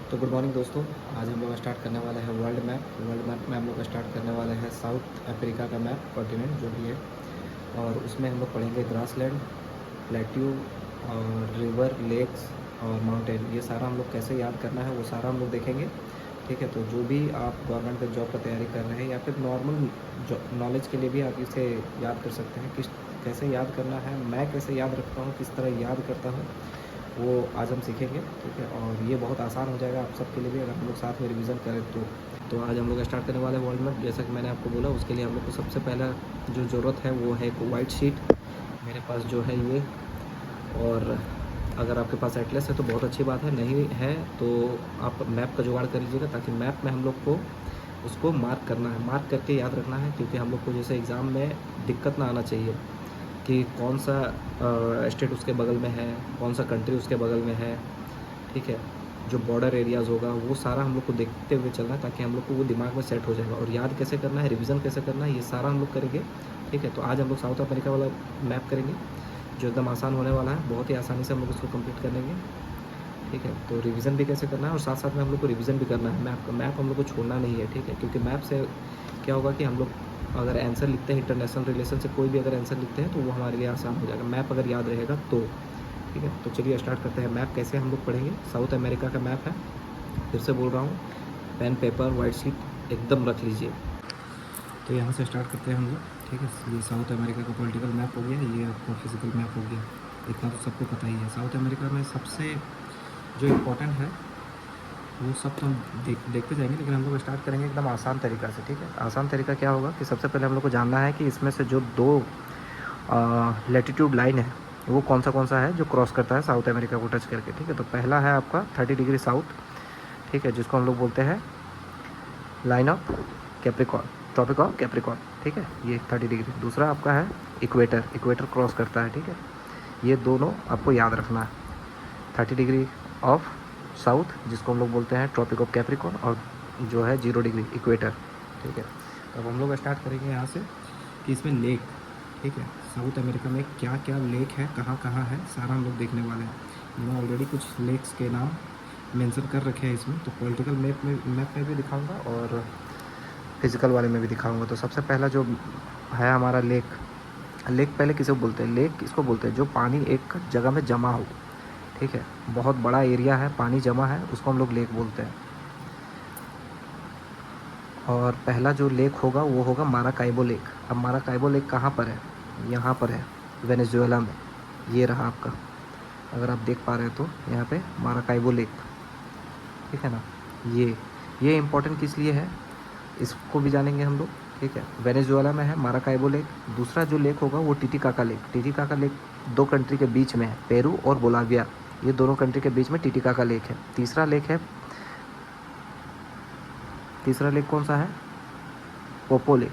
तो good morning दोस्तों। आज हम लोग स्टार्ट करने वाले हैं वर्ल्ड मैप में हम लोग स्टार्ट करने वाले हैं साउथ अफ्रीका का मैप, कॉन्टिनेंट जो भी है। और उसमें हम लोग पढ़ेंगे ग्रासलैंड, प्लेट्यू और रिवर, लेक्स और माउंटेन। ये सारा हम लोग कैसे याद करना है वो सारा हम लोग देखेंगे। ठीक है, तो जो भी आप गवर्नमेंट का जॉब का तैयारी कर रहे हैं या फिर नॉर्मल नॉलेज के लिए भी आप इसे याद कर सकते हैं। कैसे याद करना है, मैं कैसे याद रखता हूँ, किस तरह याद करता हूँ, वो आज हम सीखेंगे। ठीक है, और ये बहुत आसान हो जाएगा आप सबके लिए भी अगर हम लोग साथ में रिवीजन करें तो आज हम लोग स्टार्ट करने वाले हैं वर्ल्ड मैप। जैसा कि मैंने आपको बोला, उसके लिए हम लोग को सबसे पहला जो ज़रूरत है वो है एक वाइट शीट। मेरे पास जो है ये, और अगर आपके पास एटलस है तो बहुत अच्छी बात है, नहीं है तो आप मैप का जुगाड़ कर लीजिएगा, ताकि मैप में हम लोग को उसको मार्क करना है, मार्क करके याद रखना है। क्योंकि हम लोग को जैसे एग्ज़ाम में दिक्कत ना आना चाहिए कि कौन सा स्टेट उसके बगल में है, कौन सा कंट्री उसके बगल में है। ठीक है, जो बॉर्डर एरियाज़ होगा वो सारा हम लोग को देखते हुए चलना है, ताकि हम लोग को वो दिमाग में सेट हो जाएगा। और याद कैसे करना है, रिवीजन कैसे करना है, ये सारा हम लोग करेंगे। ठीक है, तो आज हम लोग साउथ अमेरिका वाला मैप करेंगे जो एकदम आसान होने वाला है, बहुत ही आसानी से हम लोग उसको कंप्लीट कर लेंगे। ठीक है, तो रिवीजन भी कैसे करना है और साथ साथ में हम लोग को रिवीजन भी करना है मैप का। मैप हम लोग को छोड़ना नहीं है। ठीक है, क्योंकि मैप से क्या होगा कि हम लोग अगर आंसर लिखते हैं इंटरनेशनल रिलेशन से कोई भी अगर आंसर लिखते हैं तो वो हमारे लिए आसान हो जाएगा, मैप अगर याद रहेगा तो। ठीक है, तो चलिए स्टार्ट करते हैं। मैप कैसे हम लोग पढ़ेंगे, साउथ अमेरिका का मैप है, फिर से बोल रहा हूँ, पेन पेपर वाइट शीट एकदम रख लीजिए। तो यहाँ से स्टार्ट करते हैं हम लोग। ठीक है, ये साउथ अमेरिका का पॉलिटिकल मैप हो गया, ये आपका फिजिकल मैप हो गया। इतना तो सबको पता ही है। साउथ अमेरिका में सबसे जो इम्पोर्टेंट है वो सब तो हम देखते जाएंगे, लेकिन हम लोग स्टार्ट करेंगे एकदम आसान तरीक़ा से। ठीक है, आसान तरीका क्या होगा कि सबसे पहले हम लोग को जानना है कि इसमें से जो दो लैटिट्यूड लाइन है वो कौन सा है जो क्रॉस करता है साउथ अमेरिका को टच करके। ठीक है, तो पहला है आपका 30 डिग्री साउथ। ठीक है, जिसको हम लोग बोलते हैं line of Capricorn, Tropic of Capricorn. ठीक है, ये 30 डिग्री। दूसरा आपका है इक्वेटर क्रॉस करता है। ठीक है, ये दोनों आपको याद रखना है। 30 डिग्री ऑफ साउथ जिसको हम लोग बोलते हैं ट्रॉपिक ऑफ कैप्रिकॉर्न, और जो है 0 डिग्री इक्वेटर। ठीक है, तो अब हम लोग स्टार्ट करेंगे यहाँ से कि इसमें लेक। ठीक है, साउथ अमेरिका में क्या क्या लेक है, कहाँ कहाँ है, सारा हम लोग देखने वाले हैं। मैंने ऑलरेडी कुछ लेक्स के नाम मेंशन कर रखे हैं इसमें, तो पॉलिटिकल मैप में भी दिखाऊंगा और फिजिकल वाले में भी दिखाऊंगा। तो सबसे पहला जो है हमारा लेक पहले किसे बोलते हैं, लेक इसको बोलते हैं जो पानी एक जगह में जमा हो। ठीक है, बहुत बड़ा एरिया है, पानी जमा है, उसको हम लोग लेक बोलते हैं। और पहला जो लेक होगा वो होगा माराकाइबो लेक। अब माराकाइबो लेक कहाँ पर है, यहाँ पर है, वेनेजुएला में। ये रहा आपका, अगर आप देख पा रहे हैं तो यहाँ पे माराकाइबो लेक। ठीक है ना, ये इम्पोर्टेंट किस लिए है इसको भी जानेंगे हम लोग। ठीक है, वेनेजुएला में है माराकाइबो लेक। दूसरा जो लेक होगा वो टिटिकाका लेक दो कंट्री के बीच में है, पेरू और बोलाविया, ये दोनों कंट्री के बीच में टिटिकाका लेक है। तीसरा लेक कौन सा है, पोपो लेक।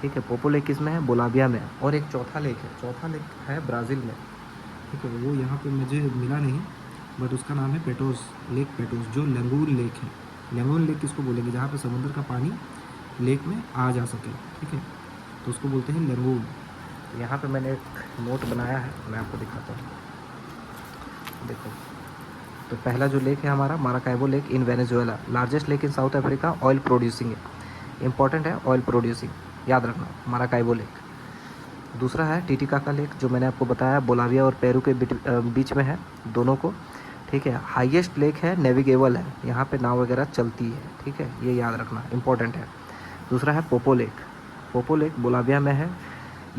ठीक है, पोपो लेक किस में है, बोलाविया में है। और एक चौथा लेक है ब्राज़ील में। ठीक है, वो यहाँ पे मुझे मिला नहीं, बट उसका नाम है पेटोस, जो लंगूर लेक है। लंगूर लेक किसको बोलेंगे, जहाँ पे समुद्र का पानी लेक में आ जा सके। ठीक है, तो उसको बोलते हैं लंगूर। यहाँ पे मैंने एक नोट बनाया है, मैं आपको दिखाता हूँ, देखो। तो पहला जो लेक है हमारा Maracaibo lake in Venezuela, largest lake in south Africa, oil producing है, इंपॉर्टेंट है, ऑयल प्रोड्यूसिंग, याद रखना माराकाइबो लेक। दूसरा है टिटिकाका लेक, जो मैंने आपको बताया बोलाविया और पेरू के बीच में है, दोनों को। ठीक है, हाईएस्ट लेक है, नेविगेबल है, यहाँ पे नाव वगैरह चलती है। ठीक है, ये याद रखना, इंपॉर्टेंट है। दूसरा है पोपो लेक बोलाविया में है।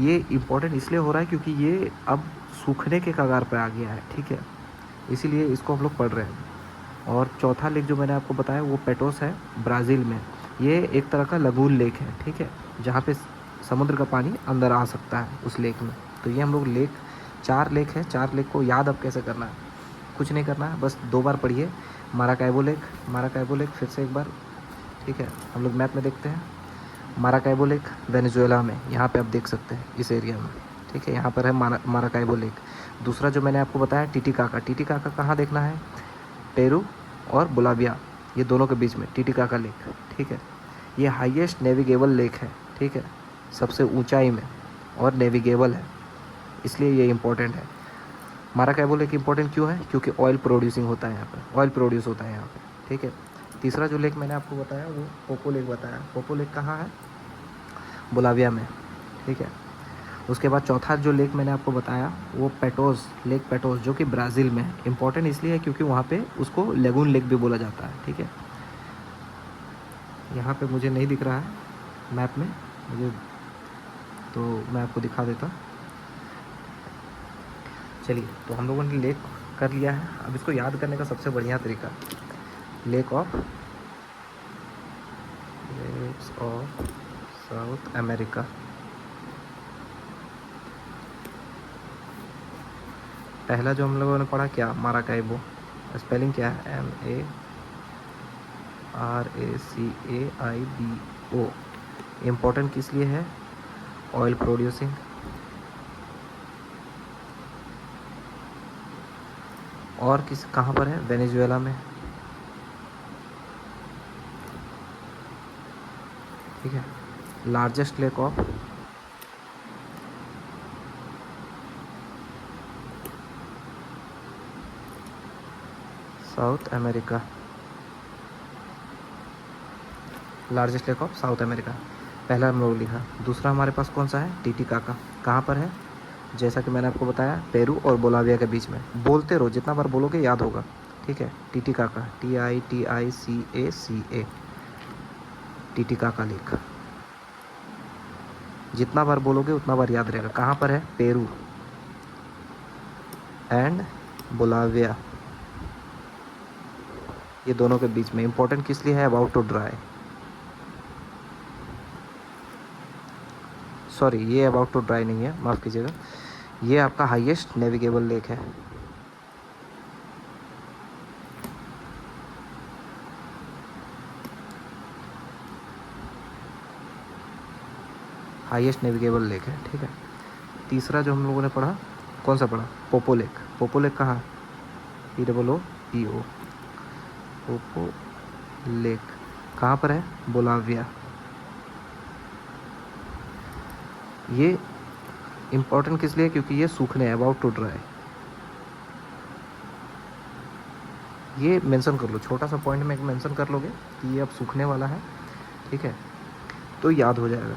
ये इम्पोर्टेंट इसलिए हो रहा है क्योंकि ये अब सूखने के कगार पर आ गया है। ठीक है, इसीलिए इसको हम लोग पढ़ रहे हैं। और चौथा लेक जो मैंने आपको बताया वो पेटोस है, ब्राज़ील में। ये एक तरह का लगून लेक है। ठीक है, जहाँ पे समुद्र का पानी अंदर आ सकता है उस लेक में। तो ये हम लोग चार लेक है। चार लेक को याद अब कैसे करना है, कुछ नहीं करना है, बस 2 बार पढ़िए माराकाइबो लेक फिर से एक बार। ठीक है, हम लोग मैप में देखते हैं, माराकाइबो लेक वेनेजुएला में, यहाँ पे आप देख सकते हैं इस एरिया में। ठीक है, यहाँ पर है माराकाइबो लेक। दूसरा जो मैंने आपको बताया टिटिकाका कहाँ देखना है, पेरू और बोलाविया, ये दोनों के बीच में टिटिकाका लेक। ठीक है, ये हाईएस्ट नेविगेबल लेक है। ठीक है, सबसे ऊंचाई में और नेविगेबल है, इसलिए ये इम्पोर्टेंट है। माराकैबो लेक इंपॉर्टेंट क्यों है? क्योंकि ऑयल प्रोड्यूसिंग होता है यहाँ पर, ऑयल प्रोड्यूस होता है यहाँ पे, ठीक है। तीसरा जो लेक मैंने आपको बताया वो पोपो लेक बताया। पोपो लेक कहाँ है? बोलाविया में, ठीक है। उसके बाद चौथा जो लेक मैंने आपको बताया वो पेटोस, लेक पेटोस, जो कि ब्राज़ील में है। इंपॉर्टेंट इसलिए है क्योंकि वहाँ पे उसको लेगून लेक भी बोला जाता है, ठीक है। यहाँ पे मुझे नहीं दिख रहा है मैप में मुझे, तो मैं आपको दिखा देता। चलिए, तो हम लोगों ने लेक कर लिया है। अब इसको याद करने का सबसे बढ़िया तरीका, लेक्स ऑफ साउथ अमेरिका। पहला जो हम लोगों ने पढ़ा क्या? माराकैबो। स्पेलिंग क्या है? MARACAIBO। इम्पोर्टेंट किस लिए है? Oil producing. और किस, कहाँ पर है? वेनेजुएला में, ठीक है। Largest lake of South America, largest lake of South America, पहला हम लोग लिखा। दूसरा हमारे पास कौन सा है? टीटीकाका। कहाँ पर है? जैसा कि मैंने आपको बताया, पेरू और बोलाविया के बीच में। बोलते रहो, जितना बार बोलोगे याद होगा, ठीक है। Titicaca, TITICACA, Titicaca lake. जितना बार बोलोगे उतना बार याद रहेगा। कहाँ पर है? पेरू एंड बोलाविया, ये दोनों के बीच में। इंपॉर्टेंट किस लिए है? अबाउट टू ड्राई, सॉरी, ये अबाउट टू ड्राई नहीं है, माफ़ कीजिएगा। ये आपका हाईएस्ट नेविगेबल लेक है। हाईएस्ट नेविगेबल लेक है, ठीक है। तीसरा जो हम लोगों ने पढ़ा, कौन सा पढ़ा? Poopó lake. पोपो लेक कहाँ? POPO, पोपो लेक कहाँ पर है? बोलाविया। ये इम्पोर्टेंट किस लिए? क्योंकि ये सूखने, अबाउट टू ड्राई। ये मेंशन कर लो, छोटा सा पॉइंट में मेंशन कर लोगे कि ये अब सूखने वाला है, ठीक है, तो याद हो जाएगा।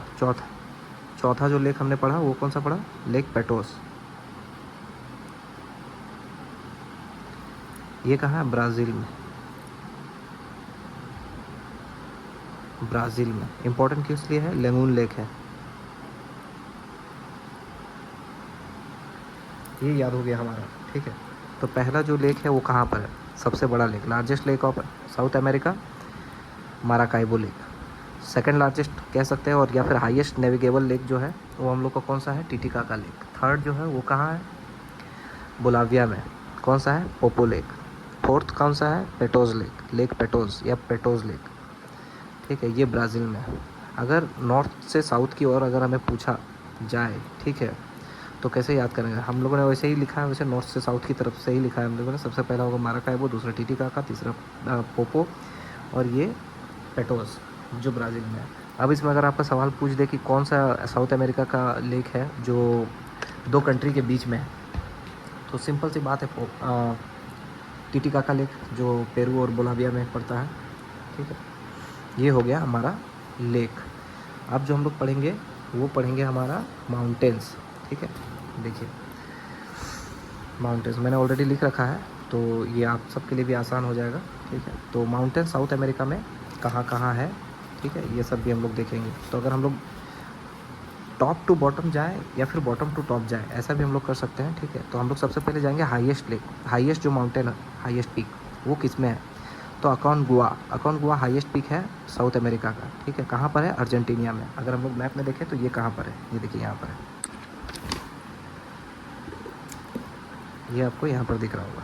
चौथा जो लेक हमने पढ़ा वो कौन सा पढ़ा? लेक पेटोस। ये कहाँ है? ब्राज़ील में, ब्राज़ील में। इंपॉर्टेंट किस लिए है? लेगून लेक है। ये याद हो गया हमारा, ठीक है। तो पहला जो लेक है वो कहाँ पर है? सबसे बड़ा lake, largest lake of South America, Maracaibo lake. Second largest कह सकते हैं, और या फिर हाईएस्ट नेविगेबल लेक जो है वो हम लोग का कौन सा है? Titicaca lake. थर्ड जो है वो कहाँ है? बोलाविया में। कौन सा है? Poopó lake. फोर्थ कौन सा है? पेटोज लेक, लेक पेटोज या पेटोज लेक, ठीक है। ये ब्राज़ील में है। अगर नॉर्थ से साउथ की ओर अगर हमें पूछा जाए, ठीक है, तो कैसे याद करेंगे? हम लोगों ने वैसे ही लिखा है, वैसे नॉर्थ से साउथ की तरफ से ही लिखा है हम लोगों ने। सबसे पहला होगा माराकैबो, दूसरा टीटीकाका, तीसरा पोपो, और ये पेटोस जो ब्राज़ील में है। अब इसमें अगर आपका सवाल पूछ दे कि कौन सा साउथ अमेरिका का लेक है जो दो कंट्री के बीच में है, तो सिंपल सी बात है, टीटीकाका लेक जो पेरू और बोलाविया में पड़ता है, ठीक है। ये हो गया हमारा लेक। अब जो हम लोग पढ़ेंगे वो पढ़ेंगे हमारा माउंटेन्स, ठीक है। देखिए, माउंटेन्स मैंने ऑलरेडी लिख रखा है, तो ये आप सबके लिए भी आसान हो जाएगा, ठीक है। तो माउंटेन साउथ अमेरिका में कहाँ कहाँ है, ठीक है, ये सब भी हम लोग देखेंगे। तो अगर हम लोग टॉप टू बॉटम जाए या फिर बॉटम टू टॉप जाए, ऐसा भी हम लोग कर सकते हैं, ठीक है। तो हम लोग सबसे पहले जाएंगे हाईएस्ट लेक, हाईएस्ट जो माउंटेन है, हाईएस्ट पीक, वो किस में है? तो अकोनगुआ हाईएस्ट पीक है साउथ अमेरिका का, ठीक है। कहाँ पर है? अर्जेंटीना में। अगर हम लोग मैप में देखें तो ये कहाँ पर है? ये देखिए यहाँ पर है, ये आपको यहाँ पर दिख रहा होगा,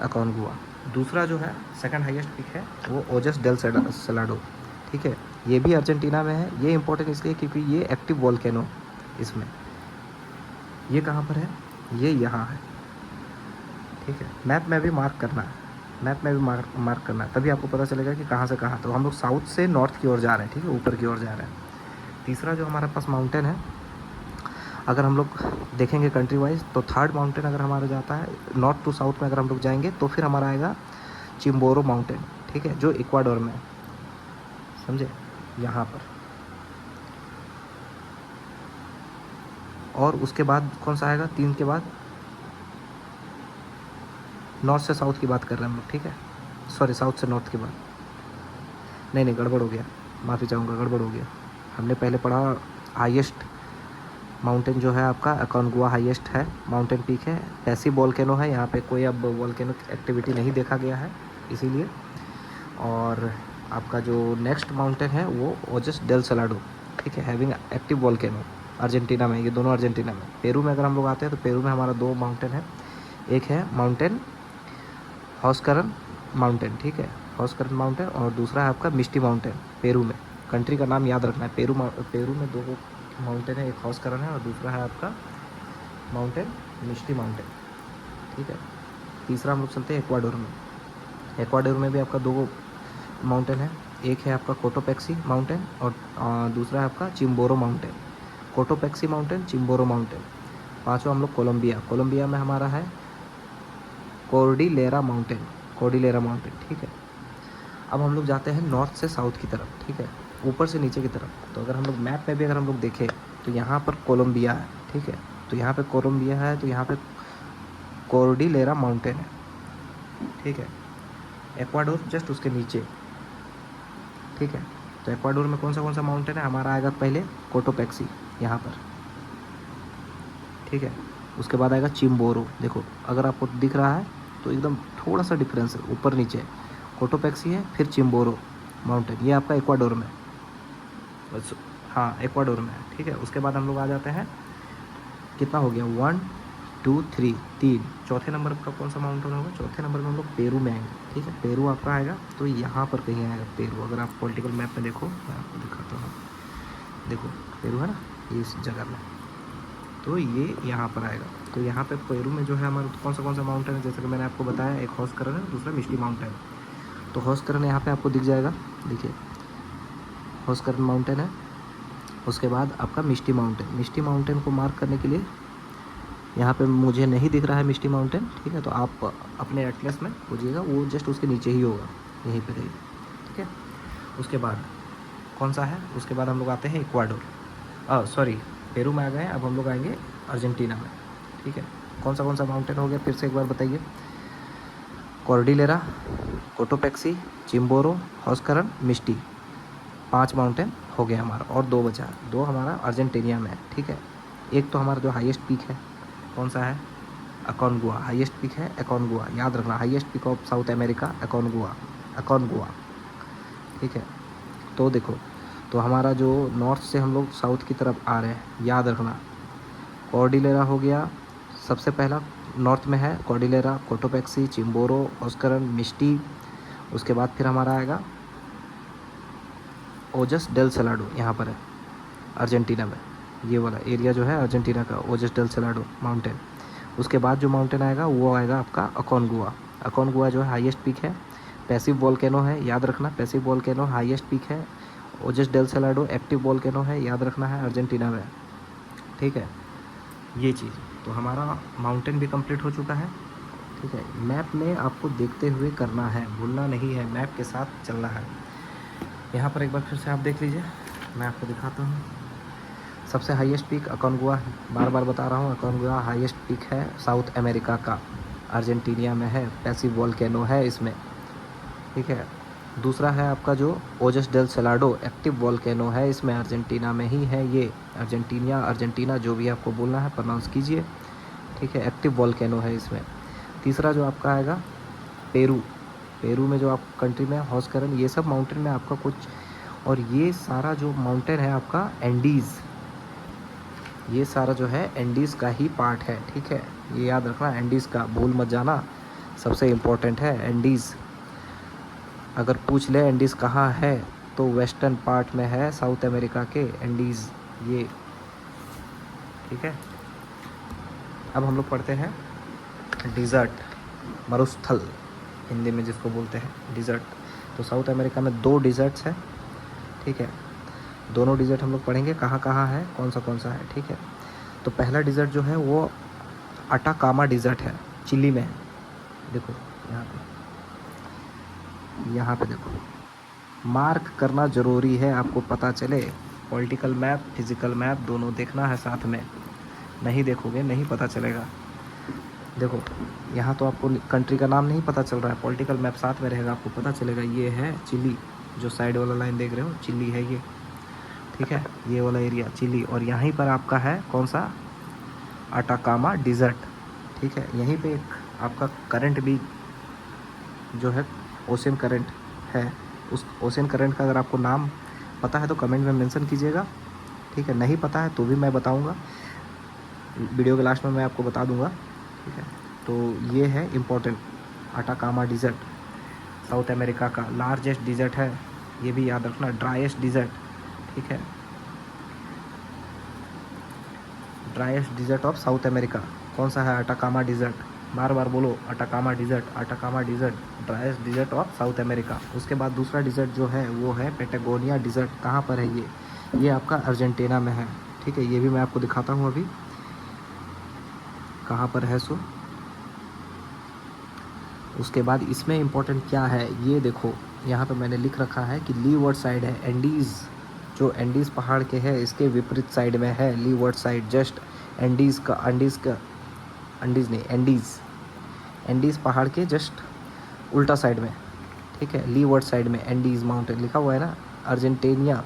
अकोनगुआ। दूसरा जो है सेकंड हाईएस्ट पीक है वो ओजस डेल सेलाडो, ठीक है। ये भी अर्जेंटीना में है। ये इंपॉर्टेंट इसलिए क्योंकि ये एक्टिव वॉल्केनो इसमें। ये कहाँ पर है? ये यहाँ है, ठीक है। मैप में भी मार्क करना है, मैप में भी मार्क करना है, तभी आपको पता चलेगा कि कहाँ से कहाँ। तो हम लोग साउथ से नॉर्थ की ओर जा रहे हैं, ठीक है, ऊपर की ओर जा रहे हैं। तीसरा जो हमारे पास माउंटेन है, अगर हम लोग देखेंगे कंट्री वाइज तो थर्ड माउंटेन अगर हमारा जाता है नॉर्थ टू साउथ में, अगर हम लोग जाएंगे तो फिर हमारा आएगा चिम्बोरो माउंटेन, ठीक है, जो इक्वाडोर में है, समझे, यहाँ पर। और उसके बाद कौन सा आएगा 3 के बाद, नॉर्थ से साउथ की बात कर रहे हैं हम लोग, ठीक है, सॉरी साउथ से नॉर्थ के बाद, नहीं गड़बड़ हो गया, माफ़ी चाहूँगा, गड़बड़ हो गया। हमने पहले पढ़ा हाईएस्ट माउंटेन जो है आपका अकोनगुआ हाईएस्ट है, माउंटेन पीक है, पैसिव वोल्केनो है, यहाँ पे कोई अब वोल्केनो एक्टिविटी नहीं देखा गया है इसीलिए। और आपका जो नेक्स्ट माउंटेन है वो ओजस डेल सलाडो, ठीक है, हैविंग एक्टिव वोल्केनो, अर्जेंटीना में, ये दोनों अर्जेंटीना में। पेरू में अगर हम लोग आते हैं तो पेरू में हमारा 2 माउंटेन है, एक है माउंटेन हॉस्करन माउंटेन, ठीक है, हॉस्करन माउंटेन, और दूसरा है आपका मिस्टी माउंटेन, पेरू में। कंट्री का नाम याद रखना है, पेरू में 2 माउंटेन है, एक हॉस्करन है और दूसरा है आपका माउंटेन मिस्टी माउंटेन, ठीक है। तीसरा हम लोग चलते हैं एक्वाडोर में। एक्वाडोर में भी आपका 2 माउंटेन है, एक है आपका कोटोपेक्सी माउंटेन और दूसरा है आपका चिम्बोरो माउंटेन, कोटोपेक्सी माउंटेन, चिम्बोरो माउंटेन। पाँचवा हम लोग कोलंबिया में हमारा है कोर्डिलेरा माउंटेन, ठीक है। अब हम लोग जाते हैं नॉर्थ से साउथ की तरफ, ठीक है, ऊपर से नीचे की तरफ। तो अगर हम लोग मैप में भी अगर हम लोग देखें तो यहाँ पर कोलंबिया है, ठीक है, तो यहाँ पे कोलंबिया है, तो यहाँ पे कोर्डिलेरा माउंटेन है, ठीक है। एक्वाडोर जस्ट उसके नीचे, ठीक है। तो एक्वाडोर में कौन सा माउंटेन है हमारा, आएगा पहले कोटोपेक्सी यहाँ पर, ठीक है। उसके बाद आएगा चिम्बोरो, देखो अगर आपको दिख रहा है तो एकदम थोड़ा सा डिफरेंस है, ऊपर नीचे कोटोपेक्सी है, फिर चिम्बोरो माउंटेन, ये आपका एक्वाडोर में, बस हाँ एक्वाडोर में है, ठीक है। उसके बाद हम लोग आ जाते हैं, कितना हो गया 1 2 3 3, चौथे नंबर का कौन सा माउंटेन होगा, चौथे नंबर में हम लोग पेरू में आएंगे, ठीक है। पेरू आपका आएगा तो यहाँ पर कहीं आएगा पेरू, अगर आप पॉलिटिकल मैप में देखो, मैं आपको दिखाता हूँ, देखो पेरू है ना, ये इस जगह में, तो ये यहाँ पर आएगा। तो यहाँ पे पेरू में जो है हमारा कौन सा माउंटेन है, जैसे कि मैंने आपको बताया, एक हॉस्करन है, दूसरा मिस्टी माउंटेन। तो हॉस्करन यहाँ पे आपको दिख जाएगा, देखिए हॉस्करन माउंटेन है। उसके बाद आपका मिस्टी माउंटेन को मार्क करने के लिए यहाँ पे मुझे नहीं दिख रहा है मिस्टी माउंटेन, ठीक है, तो आप अपने एटलस में खोजिएगा, वो जस्ट उसके नीचे ही होगा, यहीं पे रहेगा, ठीक है। उसके बाद कौन सा है, उसके बाद हम लोग आते हैं इक्वाडोर, सॉरी पेरू में आ गए, अब हम लोग आएंगे अर्जेंटीना में, ठीक है। कौन सा माउंटेन हो गया फिर से एक बार बताइए, कॉर्डिलेरा, कोटोपेक्सी, चिम्बोरो, हॉस्करन, मिस्टी, 5 माउंटेन हो गया हमारा, और 2 बचा, 2 हमारा अर्जेंटीना में है, ठीक है। एक तो हमारा जो हाईएस्ट पीक है कौन सा है, अकोनगुआ, हाईएस्ट पीक है अकोनगुआ, याद रखना, highest peak of South America Aconcagua, ठीक है। तो देखो, तो हमारा जो नॉर्थ से हम लोग साउथ की तरफ आ रहे हैं, याद रखना, कॉर्डिलेरा हो गया सबसे पहला, नॉर्थ में है कॉर्डिलेरा, कोटोपेक्सी, चिम्बोरो, ऑस्करन, मिस्टी। उसके बाद फिर हमारा आएगा ओजस डेल सलाडो, यहाँ पर है अर्जेंटीना में, ये वाला एरिया जो है अर्जेंटीना का, ओजस डेल सलाडो माउंटेन। उसके बाद जो माउंटेन आएगा वो आएगा आपका अकोनगुआ जो है हाईएस्ट पीक है, पैसिव वोल्केनो है, याद रखना, पैसिव वोल्केनो हाईएस्ट पीक है। ओजस डेल सलाडो एक्टिव वोल्केनो है, याद रखना है, अर्जेंटीना में, ठीक है। ये चीज़, तो हमारा माउंटेन भी कंप्लीट हो चुका है, ठीक है। मैप में आपको देखते हुए करना है, भूलना नहीं है, मैप के साथ चलना है। यहाँ पर एक बार फिर से आप देख लीजिए, मैं आपको दिखाता हूँ। सबसे हाईएस्ट पीक अकोनगुआ, बार बार बता रहा हूँ, अकोनगुआ हाईएस्ट पीक है साउथ अमेरिका का, अर्जेंटीना में है, पैसिव वोल्केनो है इसमें, ठीक है। दूसरा है आपका जो ओजस डेल सलाडो एक्टिव वोल्केनो है, इसमें अर्जेंटीना में ही है, ये अर्जेंटीना जो भी आपको बोलना है प्रोनाउंस कीजिए, ठीक है, एक्टिव वोल्केनो है इसमें। तीसरा जो आपका आएगा पेरू में जो आप कंट्री में हॉस्करन, ये सब माउंटेन में आपका कुछ, और ये सारा जो माउंटेन है आपका एंडीज़, ये सारा जो है एंडीज़ का ही पार्ट है, ठीक है, ये याद रखना, एंडीज़ का भूल मत जाना, सबसे इम्पोर्टेंट है एंडीज़। अगर पूछ ले एंडीज़ कहाँ है तो वेस्टर्न पार्ट में है साउथ अमेरिका के एंडीज़, ये, ठीक है। अब हम लोग पढ़ते हैं डिज़र्ट, मरुस्थल हिंदी में जिसको बोलते हैं डिज़र्ट। तो साउथ अमेरिका में 2 डिज़र्ट्स हैं, ठीक है, दोनों डिज़र्ट हम लोग पढ़ेंगे कहाँ कहाँ है, कौन सा है, ठीक है। तो पहला डिज़र्ट जो है वो अटाकामा डिज़र्ट है, चिली में है। देखो यहाँ पे देखो, मार्क करना ज़रूरी है, आपको पता चले। पॉलिटिकल मैप, फिज़िकल मैप दोनों देखना है साथ में, नहीं देखोगे नहीं पता चलेगा। देखो यहाँ तो आपको कंट्री का नाम नहीं पता चल रहा है, पॉलिटिकल मैप साथ में रहेगा, आपको पता चलेगा ये है चिली। जो साइड वाला लाइन देख रहे हो चिली है ये, ठीक है, ये वाला एरिया चिली। और यहीं पर आपका है कौन सा, अटाकामा डिज़र्ट, ठीक है। यहीं पे एक आपका करंट भी जो है ओशियन करंट है। उस ओशियन करंट का अगर आपको नाम पता है तो कमेंट में मेंशन कीजिएगा, ठीक है। नहीं पता है तो भी मैं बताऊंगा, वीडियो के लास्ट में मैं आपको बता दूंगा, ठीक है। तो ये है important, Atacama desert South America का लार्जेस्ट डिज़र्ट है, ये भी याद रखना, ड्राइएस्ट डिज़र्ट, ठीक है। Driest desert of South America कौन सा है, अटाकामा डिज़र्ट। बार बार बोलो, Atacama desert, Atacama desert, driest desert of South America. उसके बाद दूसरा डिज़र्ट जो है वो है पैटागोनिया डिज़र्ट। कहाँ पर है ये आपका अर्जेंटीना में है, ठीक है। ये भी मैं आपको दिखाता हूँ अभी कहाँ पर है सो। उसके बाद इसमें इम्पोर्टेंट क्या है ये देखो, यहाँ पे मैंने लिख रखा है कि लीवर्ड साइड है, एंडीज़ जो एंडीज़ पहाड़ के है इसके विपरीत साइड में है लीवर्ड साइड, जस्ट एंडीज़ पहाड़ के जस्ट उल्टा साइड में, ठीक है। लीवर्ड साइड में एंडीज़ माउंटेन लिखा हुआ है ना, Argentina.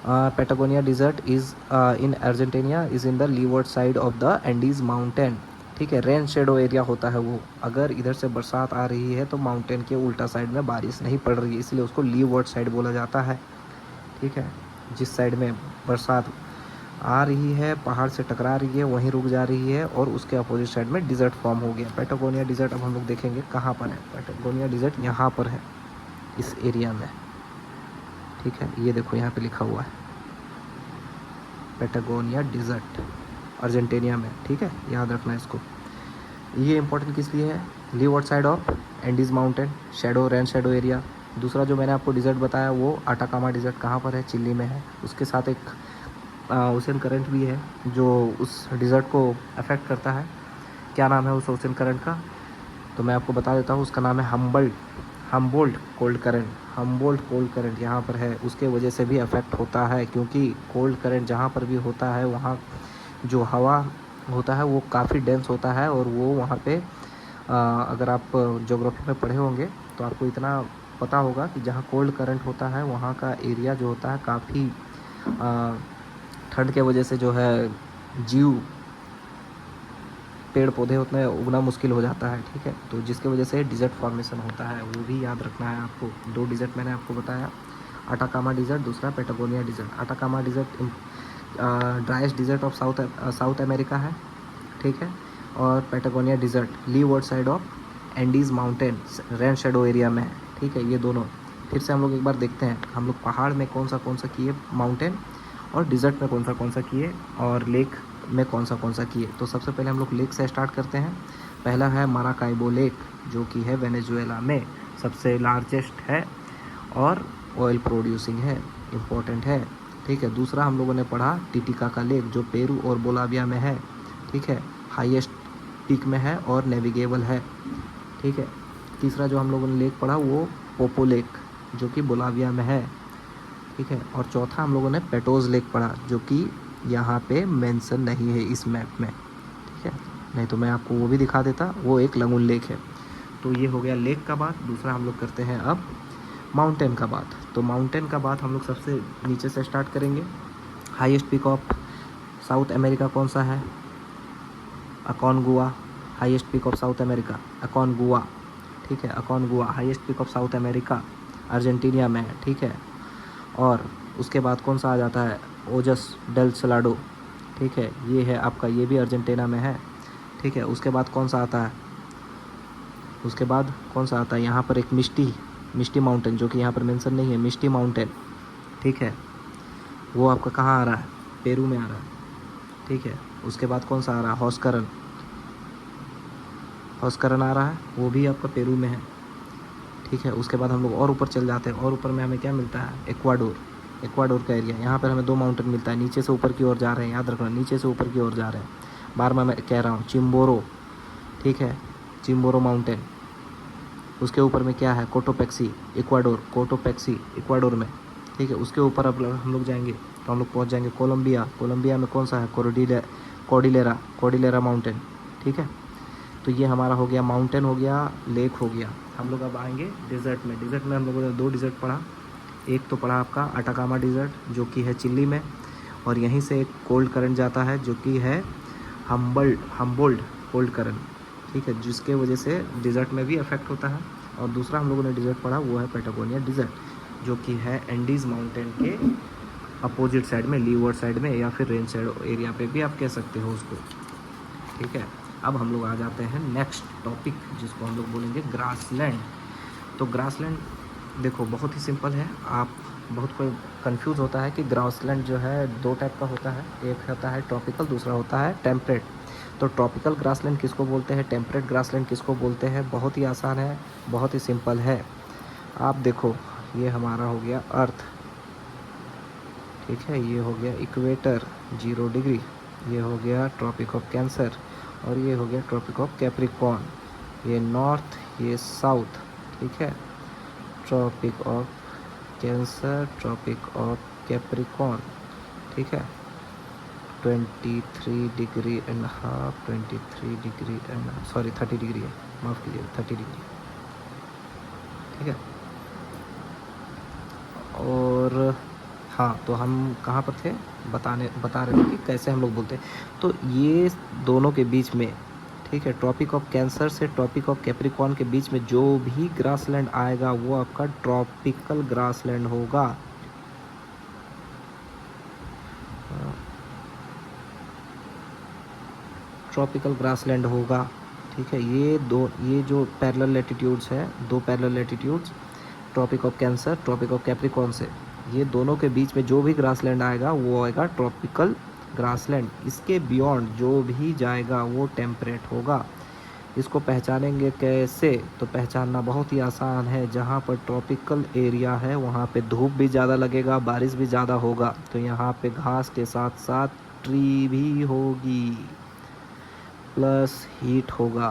Patagonia desert is in Argentina is in the leeward side of the Andes mountain, ठीक है। रेन शेडो एरिया होता है वो, अगर इधर से बरसात आ रही है तो माउंटेन के उल्टा साइड में बारिश नहीं पड़ रही है, इसलिए उसको लीवर्ड साइड बोला जाता है, ठीक है। जिस साइड में बरसात आ रही है, पहाड़ से टकरा रही है, वहीं रुक जा रही है, और उसके अपोजिट साइड में डिज़र्ट फॉर्म हो गया। पैटागोनिया डिज़र्ट अब हम लोग देखेंगे कहाँ पर है। पैटागोनिया डिज़र्ट यहाँ पर है, इस एरिया में, ठीक है। ये देखो यहाँ पे लिखा हुआ है पैटागोनिया डिज़र्ट अर्जेंटीना में, ठीक है, याद रखना इसको। ये इंपॉर्टेंट किस लिए है, leeward side of Andes mountain, shadow, rain shadow area. दूसरा जो मैंने आपको डिज़र्ट बताया वो अटाकामा डिज़र्ट कहाँ पर है, चिली में है। उसके साथ एक ओशन करंट भी है जो उस डिज़र्ट को अफेक्ट करता है। क्या नाम है उस ओशन करंट का, तो मैं आपको बता देता हूँ, उसका नाम है Humboldt cold current. Humboldt cold current यहाँ पर है, उसके वजह से भी अफेक्ट होता है, क्योंकि कोल्ड करंट जहाँ पर भी होता है वहाँ जो हवा होता है वो काफ़ी डेंस होता है, और वो वहाँ पे अगर आप ज्योग्राफी में पढ़े होंगे तो आपको इतना पता होगा कि जहाँ कोल्ड करंट होता है वहाँ का एरिया जो होता है काफ़ी ठंड के वजह से जो है जीव, पेड़ पौधे उतने उगना मुश्किल हो जाता है, ठीक है। तो जिसके वजह से डिज़र्ट फॉर्मेशन होता है, वो भी याद रखना है आपको। दो डिज़र्ट मैंने आपको बताया, अटाकामा डिज़र्ट, दूसरा Patagonia desert. Atacama desert driest desert of South America है, ठीक है। और Patagonia desert leeward side of Andes mountain, rain shadow area में है, ठीक है। ये दोनों फिर से हम लोग एक बार देखते हैं, हम लोग पहाड़ में कौन सा किए, माउंटेन, और डिज़र्ट में कौन सा किए, और लेक में कौन सा किए। तो सबसे पहले हम लोग लेक से स्टार्ट करते हैं। पहला है माराकाइबो लेक, जो कि है वेनेजुएला में, सबसे लार्जेस्ट है और ऑयल प्रोड्यूसिंग है, इम्पोर्टेंट है, ठीक है। दूसरा हम लोगों ने पढ़ा टिटिकाका लेक, जो पेरू और बोलाविया में है, ठीक है, हाईएस्ट पीक में है और नेविगेबल है, ठीक है। तीसरा जो हम लोगों ने लेक पढ़ा वो पोपो लेक, जो कि बोलाविया में है, ठीक है। और चौथा हम लोगों ने पेटोज लेक पढ़ा, जो कि यहाँ पे मेंशन नहीं है इस मैप में, ठीक है, नहीं तो मैं आपको वो भी दिखा देता, वो एक लंगुन लेक है। तो ये हो गया लेक का बात। दूसरा हम लोग करते हैं अब माउंटेन का बात। तो माउंटेन का बात हम लोग सबसे नीचे से स्टार्ट करेंगे। Highest peak of South America कौन सा है, Aconcagua. Highest peak of South America Aconcagua, ठीक है, Aconcagua highest peak of South America, Argentina में है, ठीक है। और उसके बाद कौन सा आ जाता है, ओजस डेल सलाडो, ठीक है, ये है आपका, ये भी अर्जेंटीना में है, ठीक है। उसके बाद कौन सा आता है, उसके बाद कौन सा आता है, यहाँ पर एक मिस्टी माउंटेन, जो कि यहाँ पर मेंशन नहीं है, मिस्टी माउंटेन, ठीक है, वो आपका कहाँ आ रहा है, पेरू में आ रहा है, ठीक है। उसके बाद कौन सा आ रहा है, हॉस्करन आ रहा है, वो भी आपका पेरू में है, ठीक है। उसके बाद हम लोग और ऊपर चल जाते हैं, और ऊपर में हमें क्या मिलता है, इक्वाडोर, इक्वाडोर का एरिया। यहाँ पर हमें 2 माउंटेन मिलता है, नीचे से ऊपर की ओर जा रहे हैं, याद रखना नीचे से ऊपर की ओर जा रहे हैं। बार बार मैं कह रहा हूँ, चिम्बोरो, ठीक है, चिम्बोरो माउंटेन। उसके ऊपर में क्या है, कोटोपेक्सी, इक्वाडोर, कोटोपेक्सी इक्वाडोर में, ठीक है। उसके ऊपर अब हम लोग जाएंगे तो हम लोग पहुँच जाएंगे कोलंबिया। कोलंबिया में कौन सा है, कोर्डिलेरा माउंटेन, ठीक है। तो ये हमारा हो गया माउंटेन, हो गया लेक, हो गया। हम लोग अब आएंगे डिज़र्ट में। डिज़र्ट में हम लोगों ने 2 डिज़र्ट पढ़ा। एक तो पढ़ा आपका अटाकामा डिज़र्ट जो कि है चिली में, और यहीं से एक कोल्ड करंट जाता है जो कि है हम्बोल्ड कोल्ड करंट, ठीक है, जिसके वजह से डिज़र्ट में भी इफेक्ट होता है। और दूसरा हम लोगों ने डिज़र्ट पढ़ा वो है पैटागोनिया डिज़र्ट जो कि है एंडीज़ माउंटेन के अपोजिट साइड में, लीवर्ड साइड में, या फिर रेंज साइड एरिया पे भी आप कह सकते हो उसको, ठीक है। अब हम लोग आ जाते हैं नेक्स्ट टॉपिक जिसको हम लोग बोलेंगे ग्रासलैंड। तो ग्रासलैंड देखो बहुत ही सिंपल है। आप बहुत कोई कंफ्यूज होता है कि ग्रासलैंड जो है 2 टाइप का होता है, एक होता है ट्रॉपिकल, दूसरा होता है टेम्परेट। तो ट्रॉपिकल ग्रासलैंड किसको बोलते हैं, टेम्परेट ग्रासलैंड किसको बोलते हैं, बहुत ही आसान है, बहुत ही सिंपल है। आप देखो ये हमारा हो गया अर्थ, ठीक है, ये हो गया इक्वेटर 0 डिग्री, ये हो गया ट्रॉपिक ऑफ कैंसर, और ये हो गया ट्रॉपिक ऑफ कैप्रिकॉर्न, ये नॉर्थ, ये साउथ, ठीक है, Tropic of Cancer, Tropic of Capricorn, ठीक है, 23 degree and half, 23 degree and sorry 30 degree है, माफ़ कीजिए 30 डिग्री, ठीक है। और हाँ, तो हम कहाँ पर थे, बता रहे थे कि कैसे हम लोग बोलते हैं। तो ये दोनों के बीच में, ठीक है, ट्रॉपिक ऑफ कैंसर से ट्रॉपिक ऑफ कैप्रिकॉर्न के बीच में जो भी ग्रासलैंड आएगा वो आपका ट्रॉपिकल ग्रासलैंड होगा। ट्रॉपिकल ग्रासलैंड होगा, ठीक है। ये जो पैरेलल लैटिट्यूड्स हैं, 2 parallel latitudes, Tropic of Cancer, Tropic of Capricorn से, ये दोनों के बीच में जो भी ग्रासलैंड आएगा वो आएगा ट्रॉपिकल ग्रासलैंड। इसके बियॉन्ड जो भी जाएगा वो टेम्परेट होगा। इसको पहचानेंगे कैसे, तो पहचानना बहुत ही आसान है। जहाँ पर ट्रॉपिकल एरिया है वहाँ पे धूप भी ज़्यादा लगेगा, बारिश भी ज़्यादा होगा, तो यहाँ पे घास के साथ साथ ट्री भी होगी, प्लस हीट होगा,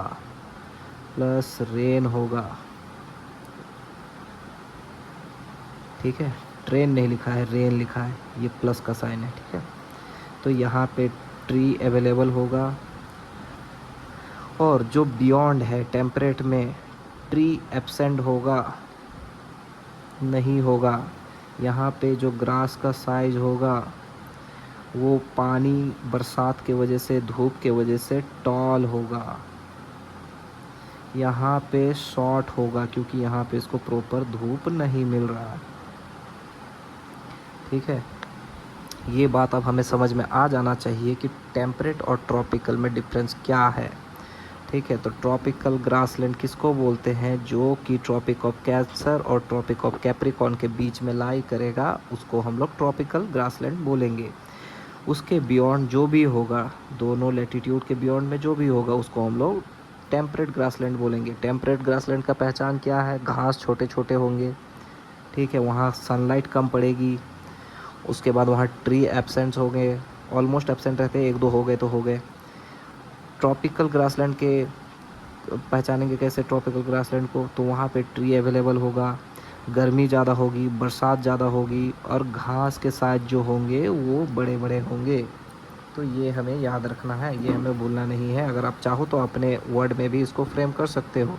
प्लस रेन होगा, ठीक है। ट्रेन नहीं लिखा है, रेन लिखा है, ये प्लस का साइन है, ठीक है। तो यहाँ पे ट्री अवेलेबल होगा। और जो बियॉन्ड है टेम्परेट में, ट्री एब्सेंट होगा, नहीं होगा। यहाँ पे जो ग्रास का साइज होगा वो पानी, बरसात के वजह से, धूप के वजह से टॉल होगा। यहाँ पे शॉर्ट होगा क्योंकि यहाँ पे इसको प्रॉपर धूप नहीं मिल रहा, ठीक है। ये बात अब हमें समझ में आ जाना चाहिए कि टेम्परेट और ट्रॉपिकल में डिफरेंस क्या है, ठीक है। तो ट्रॉपिकल ग्रासलैंड किसको बोलते हैं, जो कि ट्रॉपिक ऑफ कैंसर और ट्रॉपिक ऑफ कैप्रिकॉर्न के बीच में लाई करेगा, उसको हम लोग ट्रॉपिकल ग्रासलैंड बोलेंगे। उसके बियॉन्ड जो भी होगा, दोनों लैटिट्यूड के बियॉन्ड में जो भी होगा, उसको हम लोग टेम्परेट ग्रासलैंड बोलेंगे। टेम्परेट ग्रासलैंड का पहचान क्या है, घास छोटे छोटे होंगे, ठीक है, वहाँ सनलाइट कम पड़ेगी, उसके बाद वहाँ ट्री एब्सेंट हो गए, ऑलमोस्ट एब्सेंट रहते हैं, 1-2 हो गए तो हो गए। ट्रॉपिकल ग्रासलैंड के पहचानेंगे कैसे ट्रॉपिकल ग्रासलैंड को, तो वहाँ पे ट्री अवेलेबल होगा, गर्मी ज़्यादा होगी, बरसात ज़्यादा होगी, और घास के साइज जो होंगे वो बड़े बड़े होंगे। तो ये हमें याद रखना है, ये हमें भूलना नहीं है। अगर आप चाहो तो अपने वर्ड में भी इसको फ्रेम कर सकते हो।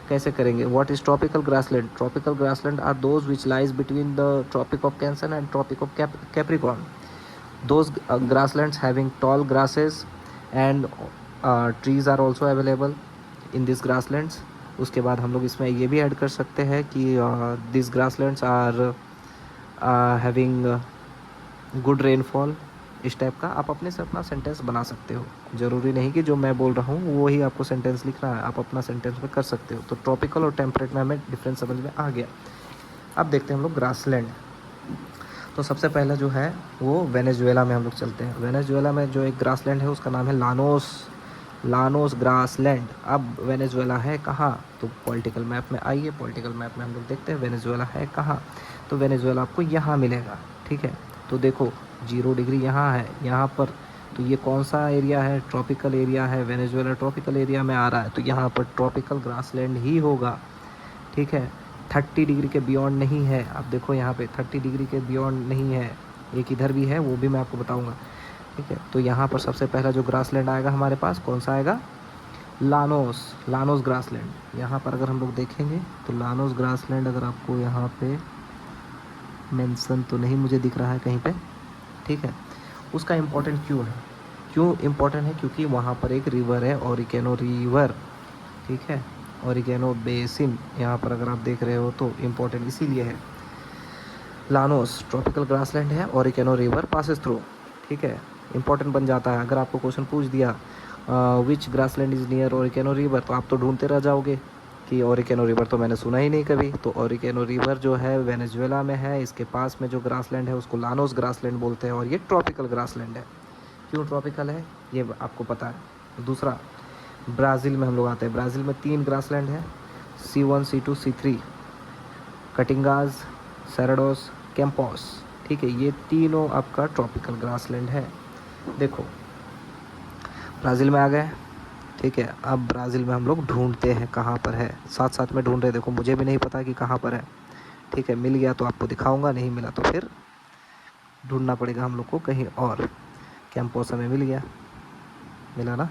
कैसे करेंगे, what is tropical grassland, tropical grassland are those which lies between the Tropic of Cancer and Tropic of Capricorn, those grasslands having tall grasses and trees are also available in these grasslands। उसके बाद हम लोग इसमें ये भी add कर सकते हैं कि these grasslands are having good rainfall। इस टाइप का आप अपने से अपना सेंटेंस बना सकते हो, ज़रूरी नहीं कि जो मैं बोल रहा हूँ वो ही आपको सेंटेंस लिखना है, आप अपना सेंटेंस में कर सकते हो। तो ट्रॉपिकल और टेम्परेट में हमें डिफरेंस समझ में आ गया। अब देखते हैं हम लोग ग्रासलैंड। तो सबसे पहला जो है वो वेनेजुएला में हम लोग चलते हैं। वेनेजुएला में जो एक ग्रासलैंड है उसका नाम है लानोस ग्रासलैंड। अब वेनेजुएला है कहाँ, तो पॉलिटिकल मैप में आइए, पॉलिटिकल मैप में हम लोग देखते हैं वेनेजुएला है कहाँ। तो वेनेजुएला आपको यहाँ मिलेगा, ठीक है। तो देखो 0 डिग्री यहाँ है, यहाँ पर, तो ये कौन सा एरिया है? ट्रॉपिकल एरिया है। वेनेजुएला ट्रॉपिकल एरिया में आ रहा है, तो यहाँ पर ट्रॉपिकल ग्रासलैंड ही होगा, ठीक है। 30 डिग्री के बियॉन्ड नहीं है। अब देखो यहाँ पे 30 डिग्री के बियॉन्ड नहीं है, एक इधर भी है, वो भी मैं आपको बताऊँगा, ठीक है। तो यहाँ पर सबसे पहला जो ग्रासलैंड आएगा हमारे पास, कौन सा आएगा? Llanos grassland. यहाँ पर अगर हम लोग देखेंगे तो लानोस ग्रासलैंड अगर आपको यहाँ पे मेंशन तो नहीं मुझे दिख रहा है कहीं पे, ठीक है। उसका इम्पोर्टेंट क्यों है? क्यों इम्पोर्टेंट है? क्योंकि वहाँ पर एक रिवर है, ओरिकेनो रिवर, ठीक है। ओरिकेनो बेसिन यहाँ पर अगर आप देख रहे हो तो इम्पोर्टेंट इसीलिए है। लानोस ट्रॉपिकल ग्रासलैंड है, ओरिकेनो रिवर पासेस थ्रू, ठीक है। इंपॉर्टेंट बन जाता है। अगर आपको क्वेश्चन पूछ दिया विच ग्रासलैंड इज़ नियर ओरिकेनो रिवर, तो आप तो ढूंढते रह जाओगे कि ओरिकेनो रिवर तो मैंने सुना ही नहीं कभी। तो ओरिकेनो रिवर जो है वेनेजुएला में है, इसके पास में जो ग्रासलैंड है उसको लानोस ग्रासलैंड बोलते हैं, और ये ट्रॉपिकल ग्रासलैंड है। क्यों ट्रॉपिकल है ये आपको पता है। दूसरा, ब्राज़ील में हम लोग आते हैं। ब्राज़ील में 3 ग्रासलैंड है, C1, C2, C3, कटिंगाज, सेराडोस, कैंपोस, ठीक है। ये तीनों आपका ट्रॉपिकल ग्रासलैंड है। देखो ब्राज़ील में आ गए, ठीक है। अब ब्राज़ील में हम लोग ढूंढते हैं कहाँ पर है, साथ साथ में ढूंढ रहे। देखो मुझे भी नहीं पता कि कहाँ पर है, ठीक है। मिल गया तो आपको दिखाऊंगा, नहीं मिला तो फिर ढूंढना पड़ेगा हम लोग को कहीं और। कैंपोस हमें मिल गया, मिला ना,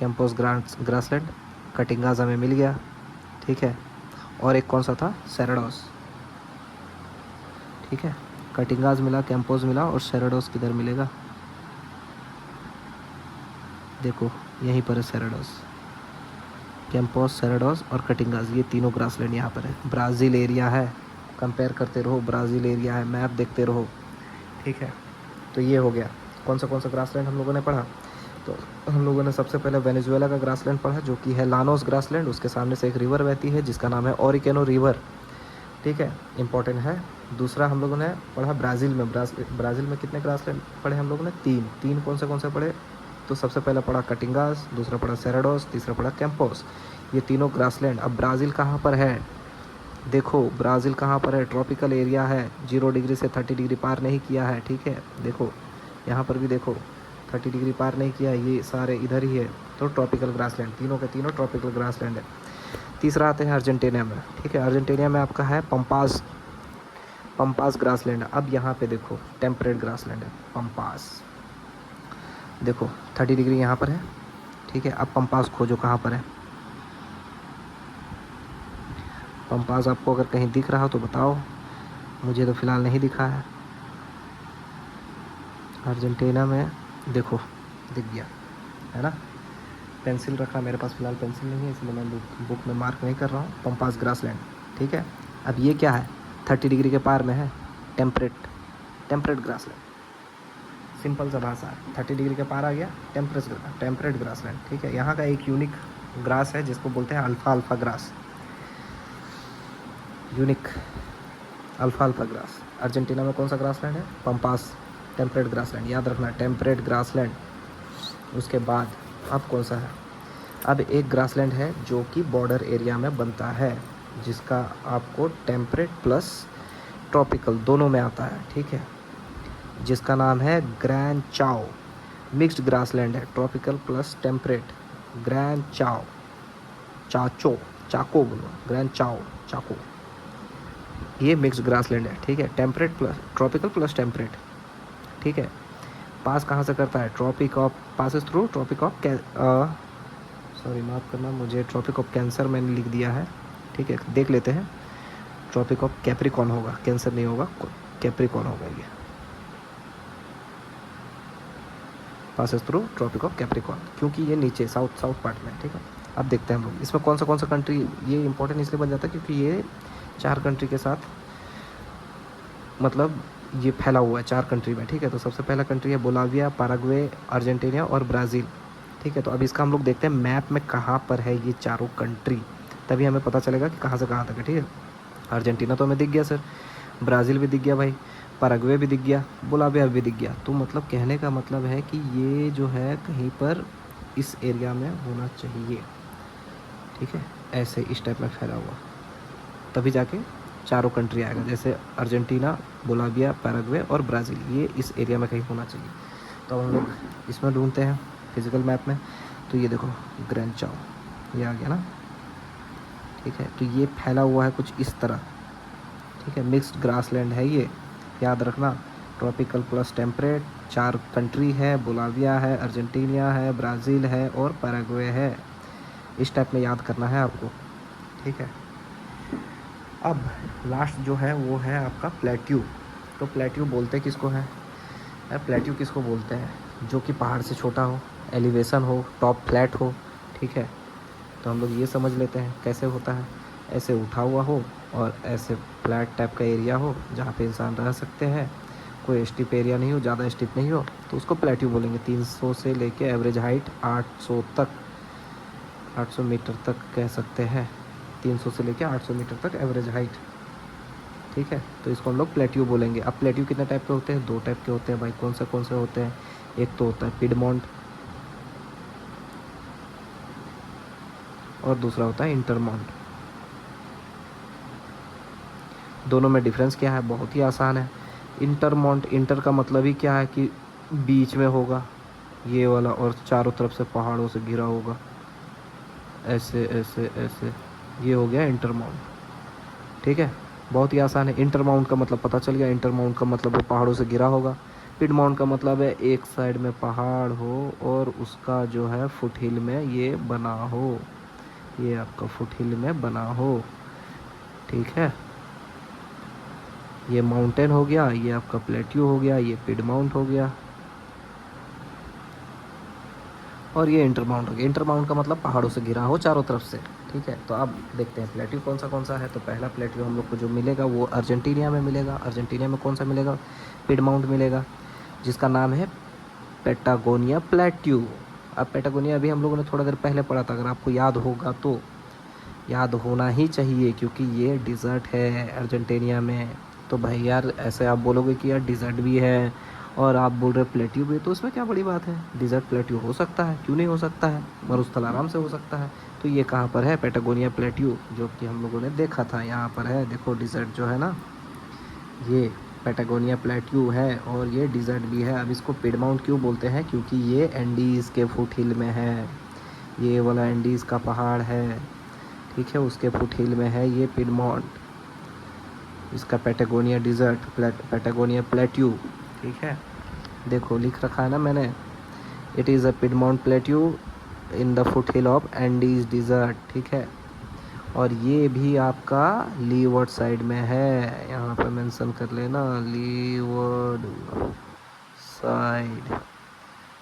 कैंपोस ग्रासलैंड। कटिंगाज हमें मिल गया, ठीक है। और एक कौन सा था? सेराडोस, ठीक है। कटिंगाज मिला, कैंपोस मिला, और सेराडोस किधर मिलेगा? देखो यहीं पर है सेराडोस, कैंपोस, सेराडोस और कटिंगाज, ये तीनों ग्रासलैंड यहाँ पर है। ब्राज़ील एरिया है, कंपेयर करते रहो, ब्राज़ील एरिया है, मैप देखते रहो, ठीक है। तो ये हो गया। कौन सा ग्रासलैंड हम लोगों ने पढ़ा? तो हम लोगों ने सबसे पहले वेनेजुएला का ग्रासलैंड पढ़ा, जो कि है लानोस ग्रासलैंड। उसके सामने से एक रिवर बहती है जिसका नाम है ओरिकेनो रिवर, ठीक है, इंपॉर्टेंट है। दूसरा हम लोगों ने पढ़ा ब्राज़ील में। ब्राज़ील में कितने ग्रासलैंड पढ़े हम लोगों ने? 3 कौन से पढ़े? तो सबसे पहला पढ़ा कटिंगास, दूसरा पढ़ा सेराडोस, तीसरा पढ़ा कैंपोस, ये तीनों ग्रासलैंड। अब ब्राज़ील कहाँ पर है? देखो ब्राज़ील कहाँ पर है? ट्रॉपिकल एरिया है, 0 डिग्री से 30 डिग्री पार नहीं किया है, ठीक है। देखो यहाँ पर भी देखो 30 डिग्री पार नहीं किया है, ये सारे इधर ही है, तो ट्रॉपिकल ग्रासलैंड, तीनों के तीनों ट्रॉपिकल ग्रासलैंड है। तीसरा आते हैं अर्जेंटीना में, ठीक है। अर्जेंटीना में आपका है पंपास ग्रासलैंड। अब यहाँ पे देखो टेम्परेट ग्रासलैंड है पंपास, देखो 30 डिग्री यहाँ पर है, ठीक है। अब पंपास खोजो कहाँ पर है। पंपास आपको अगर कहीं दिख रहा हो तो बताओ, मुझे तो फ़िलहाल नहीं दिखा है। अर्जेंटीना में देखो दिख गया है ना। पेंसिल रखा मेरे पास, फ़िलहाल पेंसिल नहीं है इसलिए मैं बुक में मार्क नहीं कर रहा हूँ। पंपास ग्रासलैंड, ठीक है। अब ये क्या है? 30 डिग्री के पार में है, टेम्परेट ग्रासलैंड। सिंपल सा भाषा है, 30 डिग्री के पार आ गया, टेम्परेट ग्रासलैंड, ठीक है। यहाँ का एक यूनिक ग्रास है जिसको बोलते हैं alpha grass, unique alpha grass. Argentina में कौन सा ग्रासलैंड है? पंपास टेम्परेट ग्रासलैंड, याद रखना टेम्परेट ग्रासलैंड। उसके बाद अब कौन सा है? अब एक ग्रासलैंड है जो कि बॉर्डर एरिया में बनता है, जिसका आपको टेम्परेट प्लस ट्रॉपिकल दोनों में आता है, ठीक है, जिसका नाम है ग्रैंड चाओ। मिक्स्ड ग्रासलैंड है, tropical plus temperate. Grand Chaco बोलो, ग्रैंड चाको, ये मिक्स्ड ग्रासलैंड है, ठीक है। Temperate plus tropical plus temperate, ठीक है। पास कहाँ से करता है? Tropic of passes through Tropic of sorry माफ़ करना, मुझे ट्रॉपिक ऑफ कैंसर मैंने लिख दिया है, ठीक है। देख लेते हैं, ट्रॉपिक ऑफ कैप्रिकॉर्न होगा, कैंसर नहीं होगा, कैप्रिकॉर्न होगा ये। Passes through Tropic of Capricorn, क्योंकि ये नीचे साउथ पार्ट में, ठीक है। अब देखते हैं हम लोग इसमें कौन सा कंट्री, ये इंपॉर्टेंट इसलिए बन जाता है क्योंकि ये 4 कंट्री के साथ मतलब ये फैला हुआ है 4 कंट्री में, ठीक है। तो सबसे पहला कंट्री है बोलाविया, पैराग्वे, अर्जेंटीना और ब्राज़ील, ठीक है। तो अब इसका हम लोग देखते हैं मैप में कहाँ पर है ये चारों कंट्री, तभी हमें पता चलेगा कि कहाँ से कहाँ तक है, ठीक है। अर्जेंटीना तो हमें दिख गया सर, ब्राज़ील भी दिख गया भाई, पैराग्वे भी दिख गया, बोलाविया भी दिख गया। तो मतलब कहने का मतलब है कि ये जो है कहीं पर इस एरिया में होना चाहिए, ठीक है, ऐसे इस टाइप में फैला हुआ, तभी जाके चारों कंट्री आएगा, जैसे अर्जेंटीना, बोलाविया, पैराग्वे और ब्राज़ील, ये इस एरिया में कहीं होना चाहिए। तो हम लोग इसमें ढूंढते हैं फिजिकल मैप में। तो ये देखो ग्रैंड चाओ ये आ गया ना, ठीक है। तो ये फैला हुआ है कुछ इस तरह, ठीक है। मिक्स्ड ग्रासलैंड है ये, याद रखना। ट्रॉपिकल प्लस टेम्परेट, 4 कंट्री है, बोलाविया है, अर्जेंटीना है, ब्राज़ील है और पैराग्वे है। इस टाइप में याद करना है आपको, ठीक है। अब लास्ट जो है वो है आपका प्लेट्यू। तो प्लेट्यू बोलते किसको है? प्लेट्यू किसको बोलते हैं? जो कि पहाड़ से छोटा हो, एलिवेशन हो, टॉप फ्लैट हो, ठीक है। तो हम लोग ये समझ लेते हैं कैसे होता है। ऐसे उठा हुआ हो और ऐसे फ्लैट टाइप का एरिया हो जहाँ पे इंसान रह सकते हैं, कोई स्टिप एरिया नहीं हो, ज़्यादा स्टिप नहीं हो, तो उसको प्लेट्यू बोलेंगे। 300 से लेके एवरेज हाइट 800 तक, 800 मीटर तक कह सकते हैं। 300 से लेके 800 मीटर तक एवरेज हाइट, ठीक है। तो इसको हम लोग प्लेट्यू बोलेंगे। अब प्लेट्यू कितने टाइप के होते हैं? 2 टाइप के होते हैं भाई। कौन से होते हैं? एक तो होता है पिडमॉन्ट और दूसरा होता है इंटरमॉन्ट। दोनों में डिफरेंस क्या है? बहुत ही आसान है। इंटरमॉन्ट, इंटर का मतलब ही क्या है कि बीच में होगा ये वाला, और चारों तरफ से पहाड़ों से घिरा होगा, ऐसे ऐसे ऐसे, ये हो गया इंटरमाउंट, ठीक है। बहुत ही आसान है। इंटरमाउंट का मतलब पता चल गया। इंटरमाउंट का मतलब है पहाड़ों से घिरा होगा। पिडमाउंट का मतलब है एक साइड में पहाड़ हो और उसका जो है फुट हिल में ये बना हो, ये आपका फुट हिल में बना हो, ठीक है। ये माउंटेन हो गया, ये आपका प्लेट्यू हो गया, ये पिडमाउंट हो गया और ये इंटरमाउंट हो गया। इंटरमाउंट का मतलब पहाड़ों से घिरा हो चारों तरफ से, ठीक है। तो अब देखते हैं प्लेट्यू कौन सा है। तो पहला प्लेट्यू हम लोग को जो मिलेगा वो अर्जेंटीना में मिलेगा। अर्जेंटीना में कौन सा मिलेगा? पिडमाउंट मिलेगा, जिसका नाम है पैटागोनिया प्लेट्यू। अब पैटागोनिया अभी हम लोगों ने थोड़ा देर पहले पढ़ा था, अगर आपको याद होगा तो याद होना ही चाहिए, क्योंकि ये डिज़र्ट है अर्जेंटीना में। तो भाई यार ऐसे आप बोलोगे कि यार डिज़र्ट भी है और आप बोल रहे प्लेट्यू भी, तो उसमें क्या बड़ी बात है? डिज़र्ट प्लेट्यू हो सकता है, क्यों नहीं हो सकता है? मरुस्थल आराम से हो सकता है। तो ये कहाँ पर है? पैटागोनिया प्लेट्यू, जो कि हम लोगों ने देखा था, यहाँ पर है। देखो डिज़र्ट जो है ना, ये पैटागोनिया प्लेट्यू है और ये डिज़र्ट भी है। अब इसको पिडमाउंट क्यों बोलते हैं? क्योंकि ये एंडीज़ के फुट हिल में है। ये वाला एंडीज़ का पहाड़ है, ठीक है, उसके फुट हिल में है ये पिडमाउंट, इसका पैटागोनिया डिज़र्ट, पैटागोनिया प्लेट्यू, ठीक है। देखो लिख रखा है ना मैंने, it is a piedmont plateau in the foot hill of Andes desert, ठीक है। और ये भी आपका लीवर्ड साइड में है, यहाँ पर मेंशन कर लेना, levered side,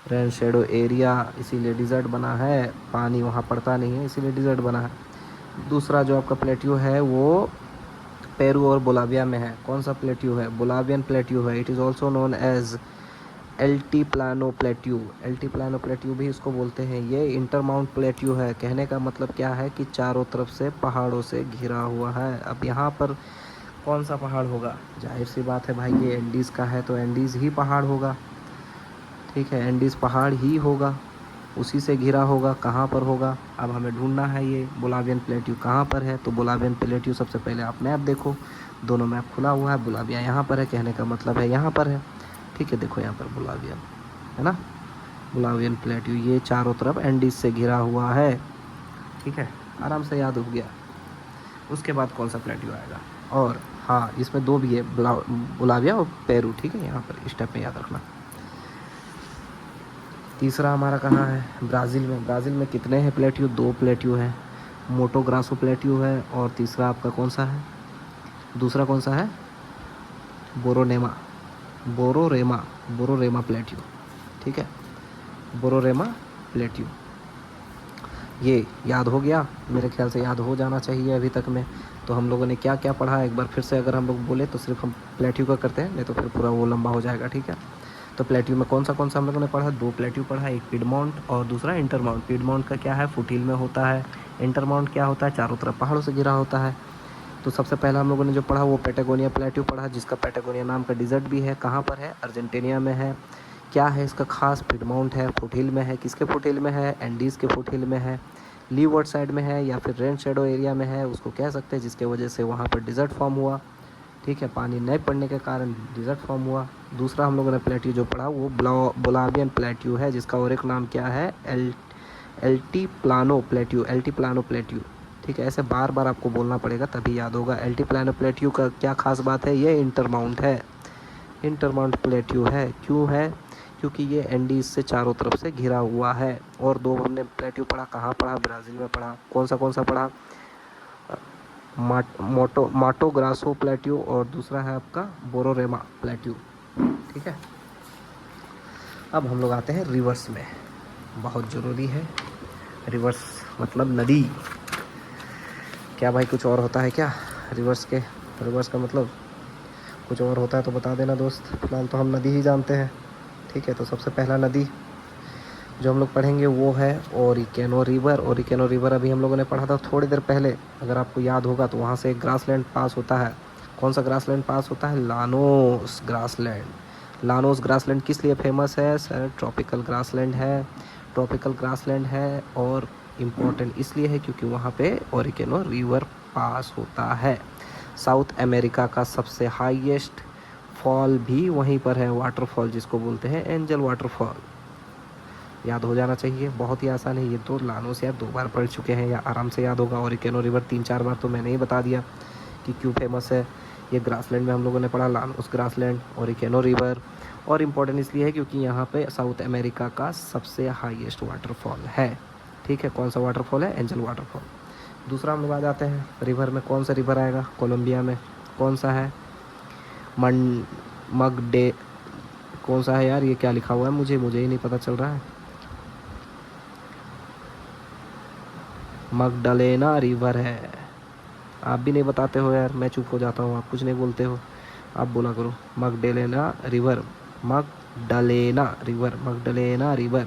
rain shadow area, इसीलिए डिज़र्ट बना है। पानी वहाँ पड़ता नहीं है, इसीलिए डिज़र्ट बना है। दूसरा जो आपका प्लेट्यू है वो पेरू और बोलाविया में है। कौन सा प्लेट्यू है? बोलावियन प्लेट्यू है। It is also known as Altiplano plateau. Altiplano plateau भी इसको बोलते हैं। ये इंटरमाउंट प्लेट्यू है। कहने का मतलब क्या है कि चारों तरफ से पहाड़ों से घिरा हुआ है। अब यहाँ पर कौन सा पहाड़ होगा? जाहिर सी बात है भाई, ये एंडीज़ का है तो एंडीज़ ही पहाड़ होगा, ठीक है। एंडीज़ पहाड़ ही होगा, उसी से घिरा होगा। कहाँ पर होगा? अब हमें ढूंढना है ये बोलावियन प्लेट्यू कहाँ पर है। तो बोलावियन प्लेट्यू सबसे पहले आप मैप देखो, दोनों मैप खुला हुआ है। बोलाविया यहाँ पर है, कहने का मतलब है यहाँ पर है, ठीक है। देखो यहाँ पर बोलावियन है ना, बोलावियन प्लेट्यू, ये चारों तरफ एंडीज से घिरा हुआ है, ठीक है। आराम से याद हो गया। उसके बाद कौन सा प्लेट्यू आएगा? और हाँ, इसमें 2 भी है, बोलाविया और पेरू, ठीक है। यहाँ पर स्टेप में याद रखना। तीसरा हमारा कहाँ है? ब्राज़ील में। ब्राज़ील में कितने हैं प्लेट्यू? 2 प्लेट्यू है, मोटो ग्रासो प्लेट्यू है और तीसरा आपका कौन सा है? दूसरा कौन सा है? बोरोनेमा, बोरोरेमा प्लेट्यू, ठीक है। बोरोरेमा प्लेट्यू, ये याद हो गया, मेरे ख्याल से याद हो जाना चाहिए अभी तक में। तो हम लोगों ने क्या क्या पढ़ा, एक बार फिर से अगर हम लोग बोले तो सिर्फ हम प्लेट्यू का करते हैं, नहीं तो फिर पूरा वो लंबा हो जाएगा, ठीक है। तो प्लेट्यू में कौन सा हम लोगों ने पढ़ा? 2 प्लेट्यू पढ़ा, एक पिडमाउंट और दूसरा इंटरमाउंट। पिडमाउंट का क्या है? फुट हिल में होता है। इंटरमाउंट क्या होता है? चारों तरफ पहाड़ों से घिरा होता है। तो सबसे पहला हम लोगों ने जो पढ़ा वो पैटागोनिया प्लेट्यू पढ़ा, जिसका पैटागोनिया नाम का डिज़र्ट भी है। कहाँ पर है? अर्जेंटीना में है। क्या है इसका खास? पिडमाउंट है, फुट हिल में है। किसके फुट हिल में है? एंडीज़ के फुट हिल में है। लीवर्ड साइड में है या फिर रेन शेडो एरिया में है, उसको कह सकते हैं, जिसके वजह से वहाँ पर डिज़र्ट फॉर्म हुआ। ठीक है, पानी नहीं पड़ने के कारण डिज़र्ट फॉर्म हुआ। दूसरा हम लोगों ने प्लेट्यू जो पढ़ा वो बोलावियन प्लेट्यू है, जिसका और एक नाम क्या है, एल्टीप्लानो प्लेट्यू, एल्टीप्लानो प्लेट्यू। ठीक है, ऐसे बार बार आपको बोलना पड़ेगा तभी याद होगा। एल्टीप्लानो प्लेट्यू का क्या खास बात है, ये इंटरमाउंट है, इंटरमाउंट प्लेट्यू है। क्यों है, क्योंकि ये एंडीज से चारों तरफ से घिरा हुआ है। और दो हमने प्लेट्यू पढ़ा, कहाँ पढ़ा, ब्राज़ील में पढ़ा। कौन सा पढ़ा, माटो ग्रासो प्लेट्यू, और दूसरा है आपका बोरोरेमा प्लेट्यू। ठीक है, अब हम लोग आते हैं रिवर्स में, बहुत ज़रूरी है। रिवर्स मतलब नदी। क्या भाई कुछ और होता है क्या रिवर्स के? रिवर्स का मतलब कुछ और होता है तो बता देना दोस्त, फिलहाल तो हम नदी ही जानते हैं। ठीक है, तो सबसे पहला नदी जो हम लोग पढ़ेंगे वो है ओरिकेनो रिवर। ओरिकेनो रिवर अभी हम लोगों ने पढ़ा था थोड़ी देर पहले, अगर आपको याद होगा तो वहाँ से एक ग्रासलैंड पास होता है। कौन सा ग्रासलैंड पास होता है, लानोस ग्रासलैंड। लानोस ग्रासलैंड किस लिए फेमस है सर? ट्रॉपिकल ग्रासलैंड है, ट्रॉपिकल ग्रासलैंड है, और इम्पोर्टेंट इसलिए है क्योंकि वहाँ पे ओरिकेनो रिवर पास होता है। साउथ अमेरिका का सबसे हाईएस्ट फॉल भी वहीं पर है, वाटरफॉल जिसको बोलते हैं एंजल वाटरफॉल। याद हो जाना चाहिए, बहुत ही आसान है ये तो। लानोस यार 2 बार पढ़ चुके हैं, या आराम से याद होगा। ओरिकेनो रिवर 3-4 बार तो मैंने ही बता दिया कि क्यों फेमस है। ये ग्रासलैंड में हम लोगों ने पढ़ा, लानोस ग्रासलैंड, ओरिकेनो रिवर। और इम्पोर्टेंट इसलिए है क्योंकि यहाँ पे साउथ अमेरिका का सबसे हाईएस्ट वाटरफॉल है। ठीक है, कौन सा वाटरफॉल है, एंजल वाटरफॉल। दूसरा हम लोग आ जाते हैं रिवर में, कौन सा रिवर आएगा कोलंबिया में, कौन सा है, मन मगडे, कौन सा है यार, ये क्या लिखा हुआ है, मुझे ही नहीं पता चल रहा है। मगडलेना रिवर है। आप भी नहीं बताते हो यार, मैं चुप हो जाता हूँ, आप कुछ नहीं बोलते हो, आप बोला करो। मगडलेना रिवर, मगडलेना रिवर, मगडलेना रिवर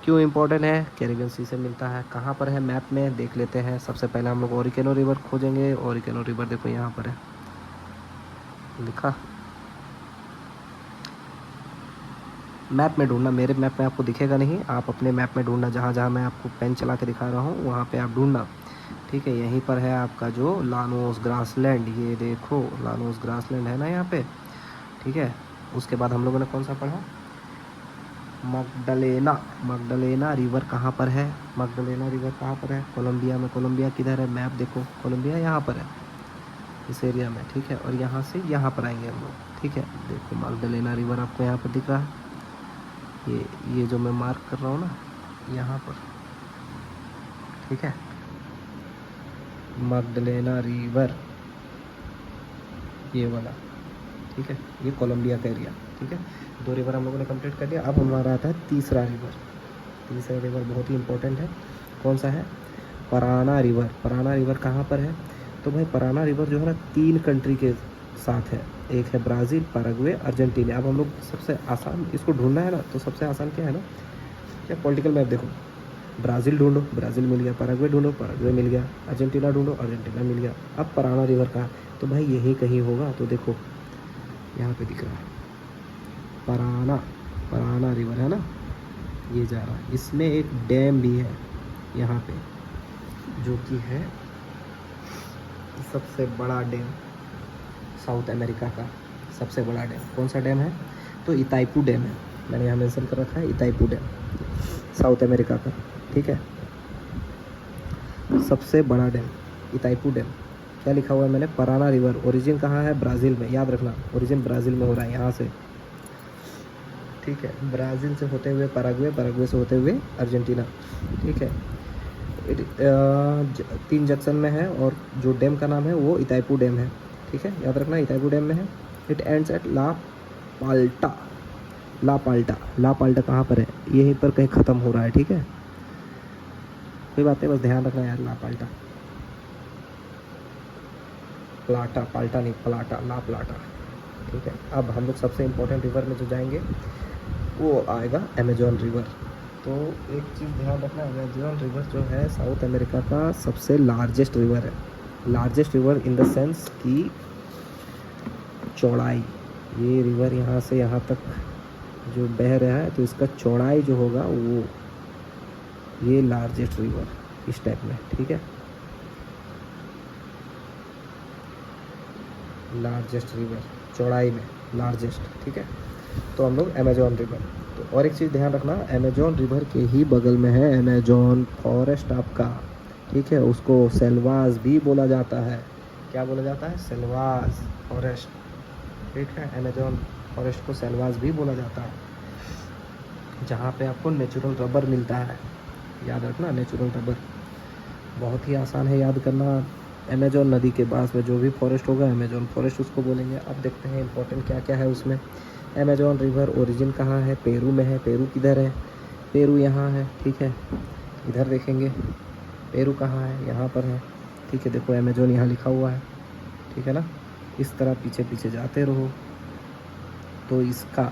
क्यों इम्पोर्टेंट है? कैरिबियन सी से मिलता है। कहाँ पर है मैप में देख लेते हैं। सबसे पहले हम लोग ओरिकेनो रिवर खोजेंगे। ओरिकेनो रिवर देखो यहाँ पर है लिखा, मैप में ढूंढना, मेरे मैप में आपको दिखेगा नहीं, आप अपने मैप में ढूंढना, जहाँ जहाँ मैं आपको पेन चला के दिखा रहा हूँ वहाँ पे आप ढूंढना। ठीक है, यहीं पर है आपका जो लानोस ग्रासलैंड, ये देखो लानोस ग्रासलैंड है ना यहाँ पे। ठीक है, उसके बाद हम लोगों ने कौन सा पढ़ा, मगडलेना। मगडलेना रिवर कहाँ पर है, मगडलेना रिवर कहाँ पर है, कोलंबिया में। कोलंबिया किधर है, मैप देखो, कोलंबिया यहाँ पर है इस एरिया में। ठीक है, और यहाँ से यहाँ पर आएंगे हम लोग। ठीक है, देखो मगडलेना रिवर आपको यहाँ पर दिख रहा है, ये जो मैं मार्क कर रहा हूँ ना यहाँ पर। ठीक है, मगडलेना रिवर ये वाला। ठीक है, ये कोलंबिया का एरिया। ठीक है, 2 रिवर हम लोगों ने कंप्लीट कर लिया। अब हमारा आता है तीसरा रिवर। तीसरा रिवर बहुत ही इंपॉर्टेंट है, कौन सा है, पराना रिवर। पराना रिवर कहाँ पर है? तो भाई पराना रिवर जो है ना 3 कंट्री के साथ है, एक है ब्राज़ील, पैराग्वे, अर्जेंटीना। अब हम लोग सबसे आसान इसको ढूंढना है ना, तो सबसे आसान क्या है ना, क्या पॉलिटिकल मैप देखो, ब्राज़ील ढूंढो, ब्राज़ील मिल गया, पैराग्वे ढूंढो, पैराग्वे मिल गया, अर्जेंटीना ढूंढो, अर्जेंटीना मिल गया। अब पराना रिवर कहाँ है? तो भाई यहीं कहीं होगा, तो देखो यहाँ पे दिख रहा है पराना, पराना रिवर है ना, ये जा रहा है। इसमें एक डैम भी है यहाँ पे, जो कि है सबसे बड़ा डैम साउथ अमेरिका का, सबसे बड़ा डैम। कौन सा डैम है? तो इताइपू डैम है, मैंने यहाँ मेंशन कर रखा है, इताइपू डैम साउथ अमेरिका का। ठीक है, सबसे बड़ा डैम इताइपू डैम। क्या लिखा हुआ है मैंने, पराना रिवर। ओरिजिन कहाँ है? ब्राज़ील में, याद रखना, ओरिजिन ब्राज़ील में हो रहा है यहाँ से। ठीक है, ब्राज़ील से होते हुए पैराग्वे, पैराग्वे से होते हुए अर्जेंटीना। ठीक है, 3 जंक्शन में है, और जो डैम का नाम है वो इताइपू डैम है। ठीक है, याद रखना इताइपू डैम में है। इट एंड्स एट ला पाल्टा। ला पाल्टा, ला पाल्टा कहाँ पर है? यहीं पर कहीं ख़त्म हो रहा है। ठीक है, कोई बात नहीं, बस ध्यान रखना यार, ला पाल्टा, प्लाटा, पाल्टा नहीं, प्लाटा, ला प्लाटा। ठीक है, अब हम लोग सबसे इम्पोर्टेंट रिवर में जो जाएंगे वो आएगा अमेजोन रिवर। तो एक चीज़ ध्यान रखना, अमेजोन रिवर जो है साउथ अमेरिका का सबसे लार्जेस्ट रिवर है। Largest river in the sense कि चौड़ाई, ये रिवर यहाँ से यहाँ तक जो बह रहा है, तो इसका चौड़ाई जो होगा वो ये लार्जेस्ट रिवर। इस टाइप में, ठीक है। लार्जेस्ट रिवर, चौड़ाई में लार्जेस्ट, ठीक है। तो हम लोग अमेजोन रिवर। तो और एक चीज़ ध्यान रखना, अमेजोन रिवर के ही बगल में है अमेजोन फॉरेस्ट आपका, ठीक है। उसको सेल्वास भी बोला जाता है। क्या बोला जाता है? सेल्वास फॉरेस्ट, ठीक है। अमेजोन फॉरेस्ट को सेल्वास भी बोला जाता है, जहाँ पे आपको नेचुरल रबर मिलता है। याद रखना, नेचुरल रबर बहुत ही आसान है याद करना। अमेजोन नदी के पास में जो भी फॉरेस्ट होगा अमेजोन फॉरेस्ट उसको बोलेंगे। अब देखते हैं इंपॉर्टेंट क्या क्या है उसमें। अमेजोन रिवर ओरिजिन कहाँ है? पेरू में है। पेरू किधर है? पेरू यहाँ है, ठीक है। इधर देखेंगे पेरू कहाँ है, यहाँ पर है, ठीक है। देखो अमेजोन यहाँ लिखा हुआ है, ठीक है ना। इस तरह पीछे पीछे जाते रहो तो इसका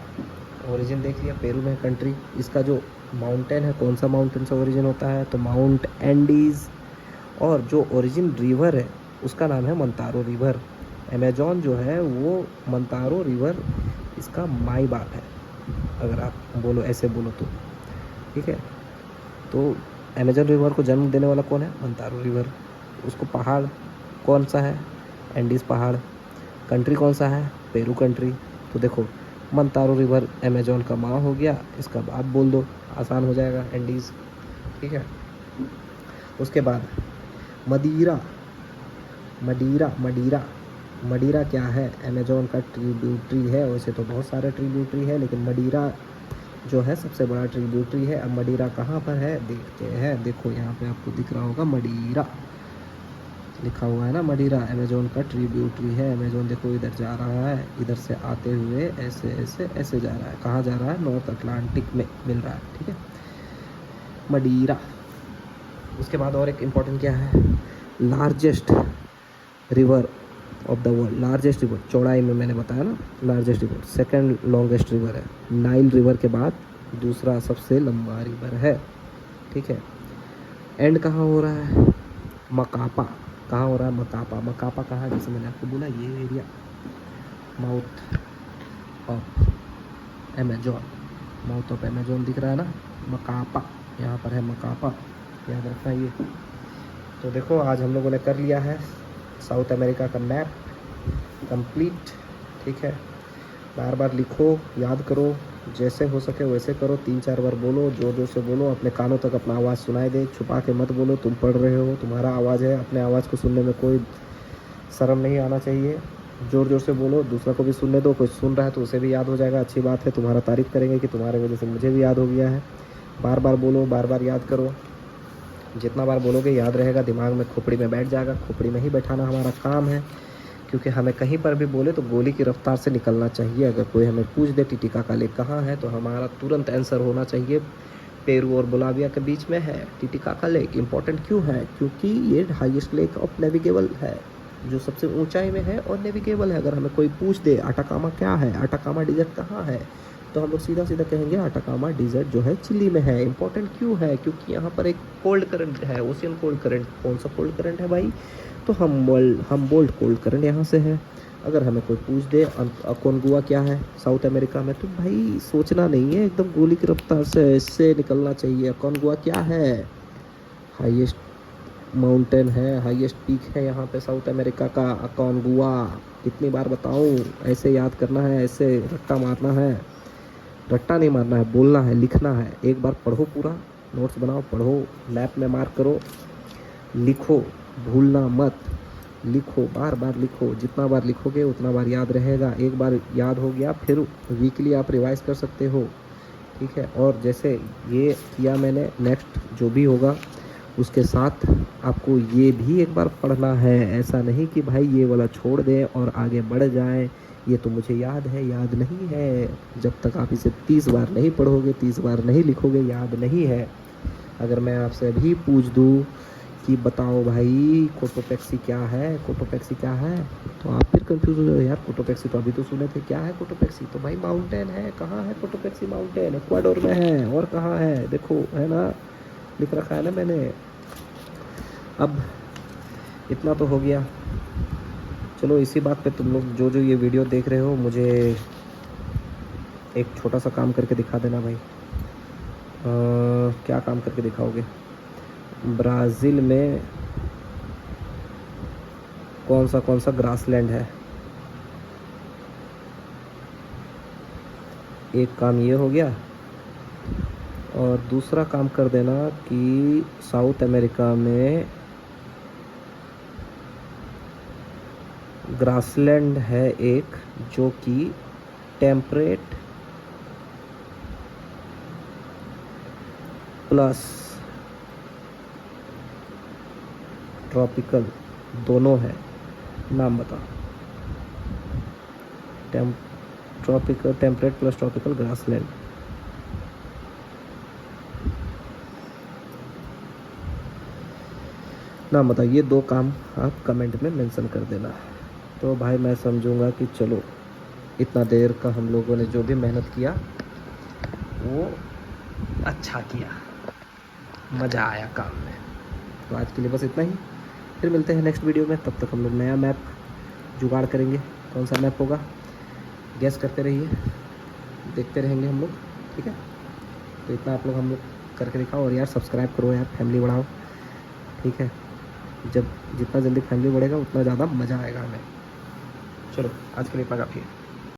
ओरिजिन देख लिया, पेरू में कंट्री। इसका जो माउंटेन है, कौन सा माउंटेन से ओरिजिन होता है? तो माउंट एंडीज़। और जो ओरिजिन रिवर है उसका नाम है मंतारो रिवर। अमेजोन जो है वो मंतारो रिवर इसका माई बाप है, अगर आप बोलो ऐसे बोलो तो, ठीक है। तो अमेजोन रिवर को जन्म देने वाला कौन है? मंतारो रिवर। उसको पहाड़ कौन सा है? एंडीज़ पहाड़। कंट्री कौन सा है? Peru country. तो देखो मंतारो रिवर अमेजोन का माँ हो गया, इसका बाप बोल दो, आसान हो जाएगा, एंडीज़, ठीक है। उसके बाद मदीरा। मदीरा मदीरा मदीरा क्या है? अमेजोन का ट्रिब्यूटरी है। वैसे तो बहुत सारे ट्रिब्यूटरी है, लेकिन मदीरा जो है सबसे बड़ा ट्रिब्यूटरी है। अब मदीरा कहाँ पर है देखते हैं। देखो यहाँ पे आपको दिख रहा होगा मदीरा लिखा हुआ है ना, मदीरा अमेजोन का ट्रिब्यूटरी है। अमेजोन देखो इधर जा रहा है, इधर से आते हुए ऐसे ऐसे ऐसे जा रहा है। कहाँ जा रहा है? नॉर्थ अटलांटिक में मिल रहा है, ठीक है, मदीरा। उसके बाद और एक इम्पॉर्टेंट क्या है? Largest river of the world. Largest river चौड़ाई में मैंने बताया ना, largest river. Second longest river है, नाइल रिवर के बाद दूसरा सबसे लंबा रिवर है, ठीक है। एंड कहाँ हो रहा है? मकापा। कहाँ हो रहा है? मकापा। मकापा कहाँ है? जैसे मैंने आपको बोला ये area, mouth of Amazon. Mouth of Amazon दिख रहा है ना, मकापा यहाँ पर है, मकापा, याद रखना ये। तो देखो आज हम लोगों ने कर लिया है साउथ अमेरिका का मैप कंप्लीट, ठीक है। बार बार लिखो, याद करो, जैसे हो सके वैसे करो, 3-4 बार बोलो, जोर जोर से बोलो, अपने कानों तक अपना आवाज़ सुनाई दे, छुपा के मत बोलो। तुम पढ़ रहे हो, तुम्हारा आवाज़ है, अपने आवाज़ को सुनने में कोई शर्म नहीं आना चाहिए। जोर जोर से बोलो, दूसरा को भी सुनने दो, कोई सुन रहा है तो उसे भी याद हो जाएगा, अच्छी बात है। तुम्हारा तारीफ़ करेंगे कि तुम्हारे वजह से मुझे भी याद हो गया है। बार बार बोलो, बार बार याद करो, जितना बार बोलोगे याद रहेगा, दिमाग में खोपड़ी में बैठ जाएगा। खोपड़ी में ही बैठाना हमारा काम है, क्योंकि हमें कहीं पर भी बोले तो गोली की रफ्तार से निकलना चाहिए। अगर कोई हमें पूछ दे टिटिकाका लेक कहाँ है, तो हमारा तुरंत आंसर होना चाहिए पेरू और बोलाविया के बीच में है टिटिकाका लेक। इम्पॉर्टेंट क्यों है? क्योंकि ये हाईएस्ट लेक ऑफ नेविगेबल है, जो सबसे ऊंचाई में है और नेविगेबल है। अगर हमें कोई पूछ दे अटाकामा क्या है, अटाकामा डिजर्ट कहाँ है, तो हम लोग सीधा सीधा कहेंगे अटाकामा डिजर्ट जो है चिली में है। इंपॉर्टेंट क्यों है? क्योंकि यहाँ पर एक कोल्ड करंट है, ओशियन कोल्ड करंट। कौन सा कोल्ड करंट है भाई? तो हम बोल्ड कोल्ड करंट यहाँ से है। अगर हमें कोई पूछ दे अकोनगुआ क्या है साउथ अमेरिका में, तो भाई सोचना नहीं है, एकदम गोली की रफ्तार से ऐसे निकलना चाहिए। अकोनगुआ क्या है? हाईएस्ट माउंटेन है, हाईएस्ट पीक है यहाँ पे साउथ अमेरिका का, अकोनगुआ। कितनी बार बताऊँ, ऐसे याद करना है, ऐसे रट्टा मारना है। रट्टा नहीं मारना है, बोलना है, लिखना है। एक बार पढ़ो, पूरा नोट्स बनाओ, पढ़ो, मैप में मार्क करो, लिखो, भूलना मत, लिखो, बार बार लिखो। जितना बार लिखोगे उतना बार याद रहेगा। एक बार याद हो गया फिर वीकली आप रिवाइज कर सकते हो, ठीक है। और जैसे ये किया मैंने, नेक्स्ट जो भी होगा उसके साथ आपको ये भी एक बार पढ़ना है। ऐसा नहीं कि भाई ये वाला छोड़ दें और आगे बढ़ जाएं, ये तो मुझे याद है, याद नहीं है। जब तक आप इसे 30 बार नहीं पढ़ोगे, 30 बार नहीं लिखोगे, याद नहीं है। अगर मैं आपसे अभी पूछ दूँ कि बताओ भाई कोटोपैक्सी क्या है, कोटोपैक्सी क्या है, तो आप फिर कंफ्यूज हो जाओ, यार कोटोपैक्सी तो अभी तो सुने थे, क्या है कोटोपैक्सी? तो भाई माउंटेन है। कहाँ है कोटोपैक्सी माउंटेन? इक्वाडोर में है। और कहाँ है? देखो है ना, लिख रखा है ना मैंने। अब इतना तो हो गया, चलो इसी बात पे तुम लोग जो जो ये वीडियो देख रहे हो, मुझे एक छोटा सा काम करके दिखा देना भाई। क्या काम करके दिखाओगे? ब्राज़ील में कौन सा ग्रासलैंड है। एक काम ये हो गया, और दूसरा काम कर देना कि साउथ अमेरिका में ग्रासलैंड है एक, जो कि टेम्परेट प्लस ट्रॉपिकल दोनों है। नाम बता। Temperate plus tropical grassland. नाम बता। ये 2 काम आप कमेंट में मेंशन कर देना। तो भाई मैं समझूंगा कि चलो इतना देर का हम लोगों ने जो भी मेहनत किया वो अच्छा किया, मज़ा आया काम में। तो आज के लिए बस इतना ही, फिर मिलते हैं नेक्स्ट वीडियो में। तब तक हम लोग नया मैप जुगाड़ करेंगे। कौन सा मैप होगा गैस करते रहिए, देखते रहेंगे हम लोग, ठीक है। तो इतना आप लोग हम लोग करके दिखाओ, और यार सब्सक्राइब करो यार, फैमिली बढ़ाओ, ठीक है। जब जितना जल्दी फैमिली बढ़ेगा उतना ज़्यादा मज़ा आएगा हमें। चलो आज के लिए इतना काफ़ी है।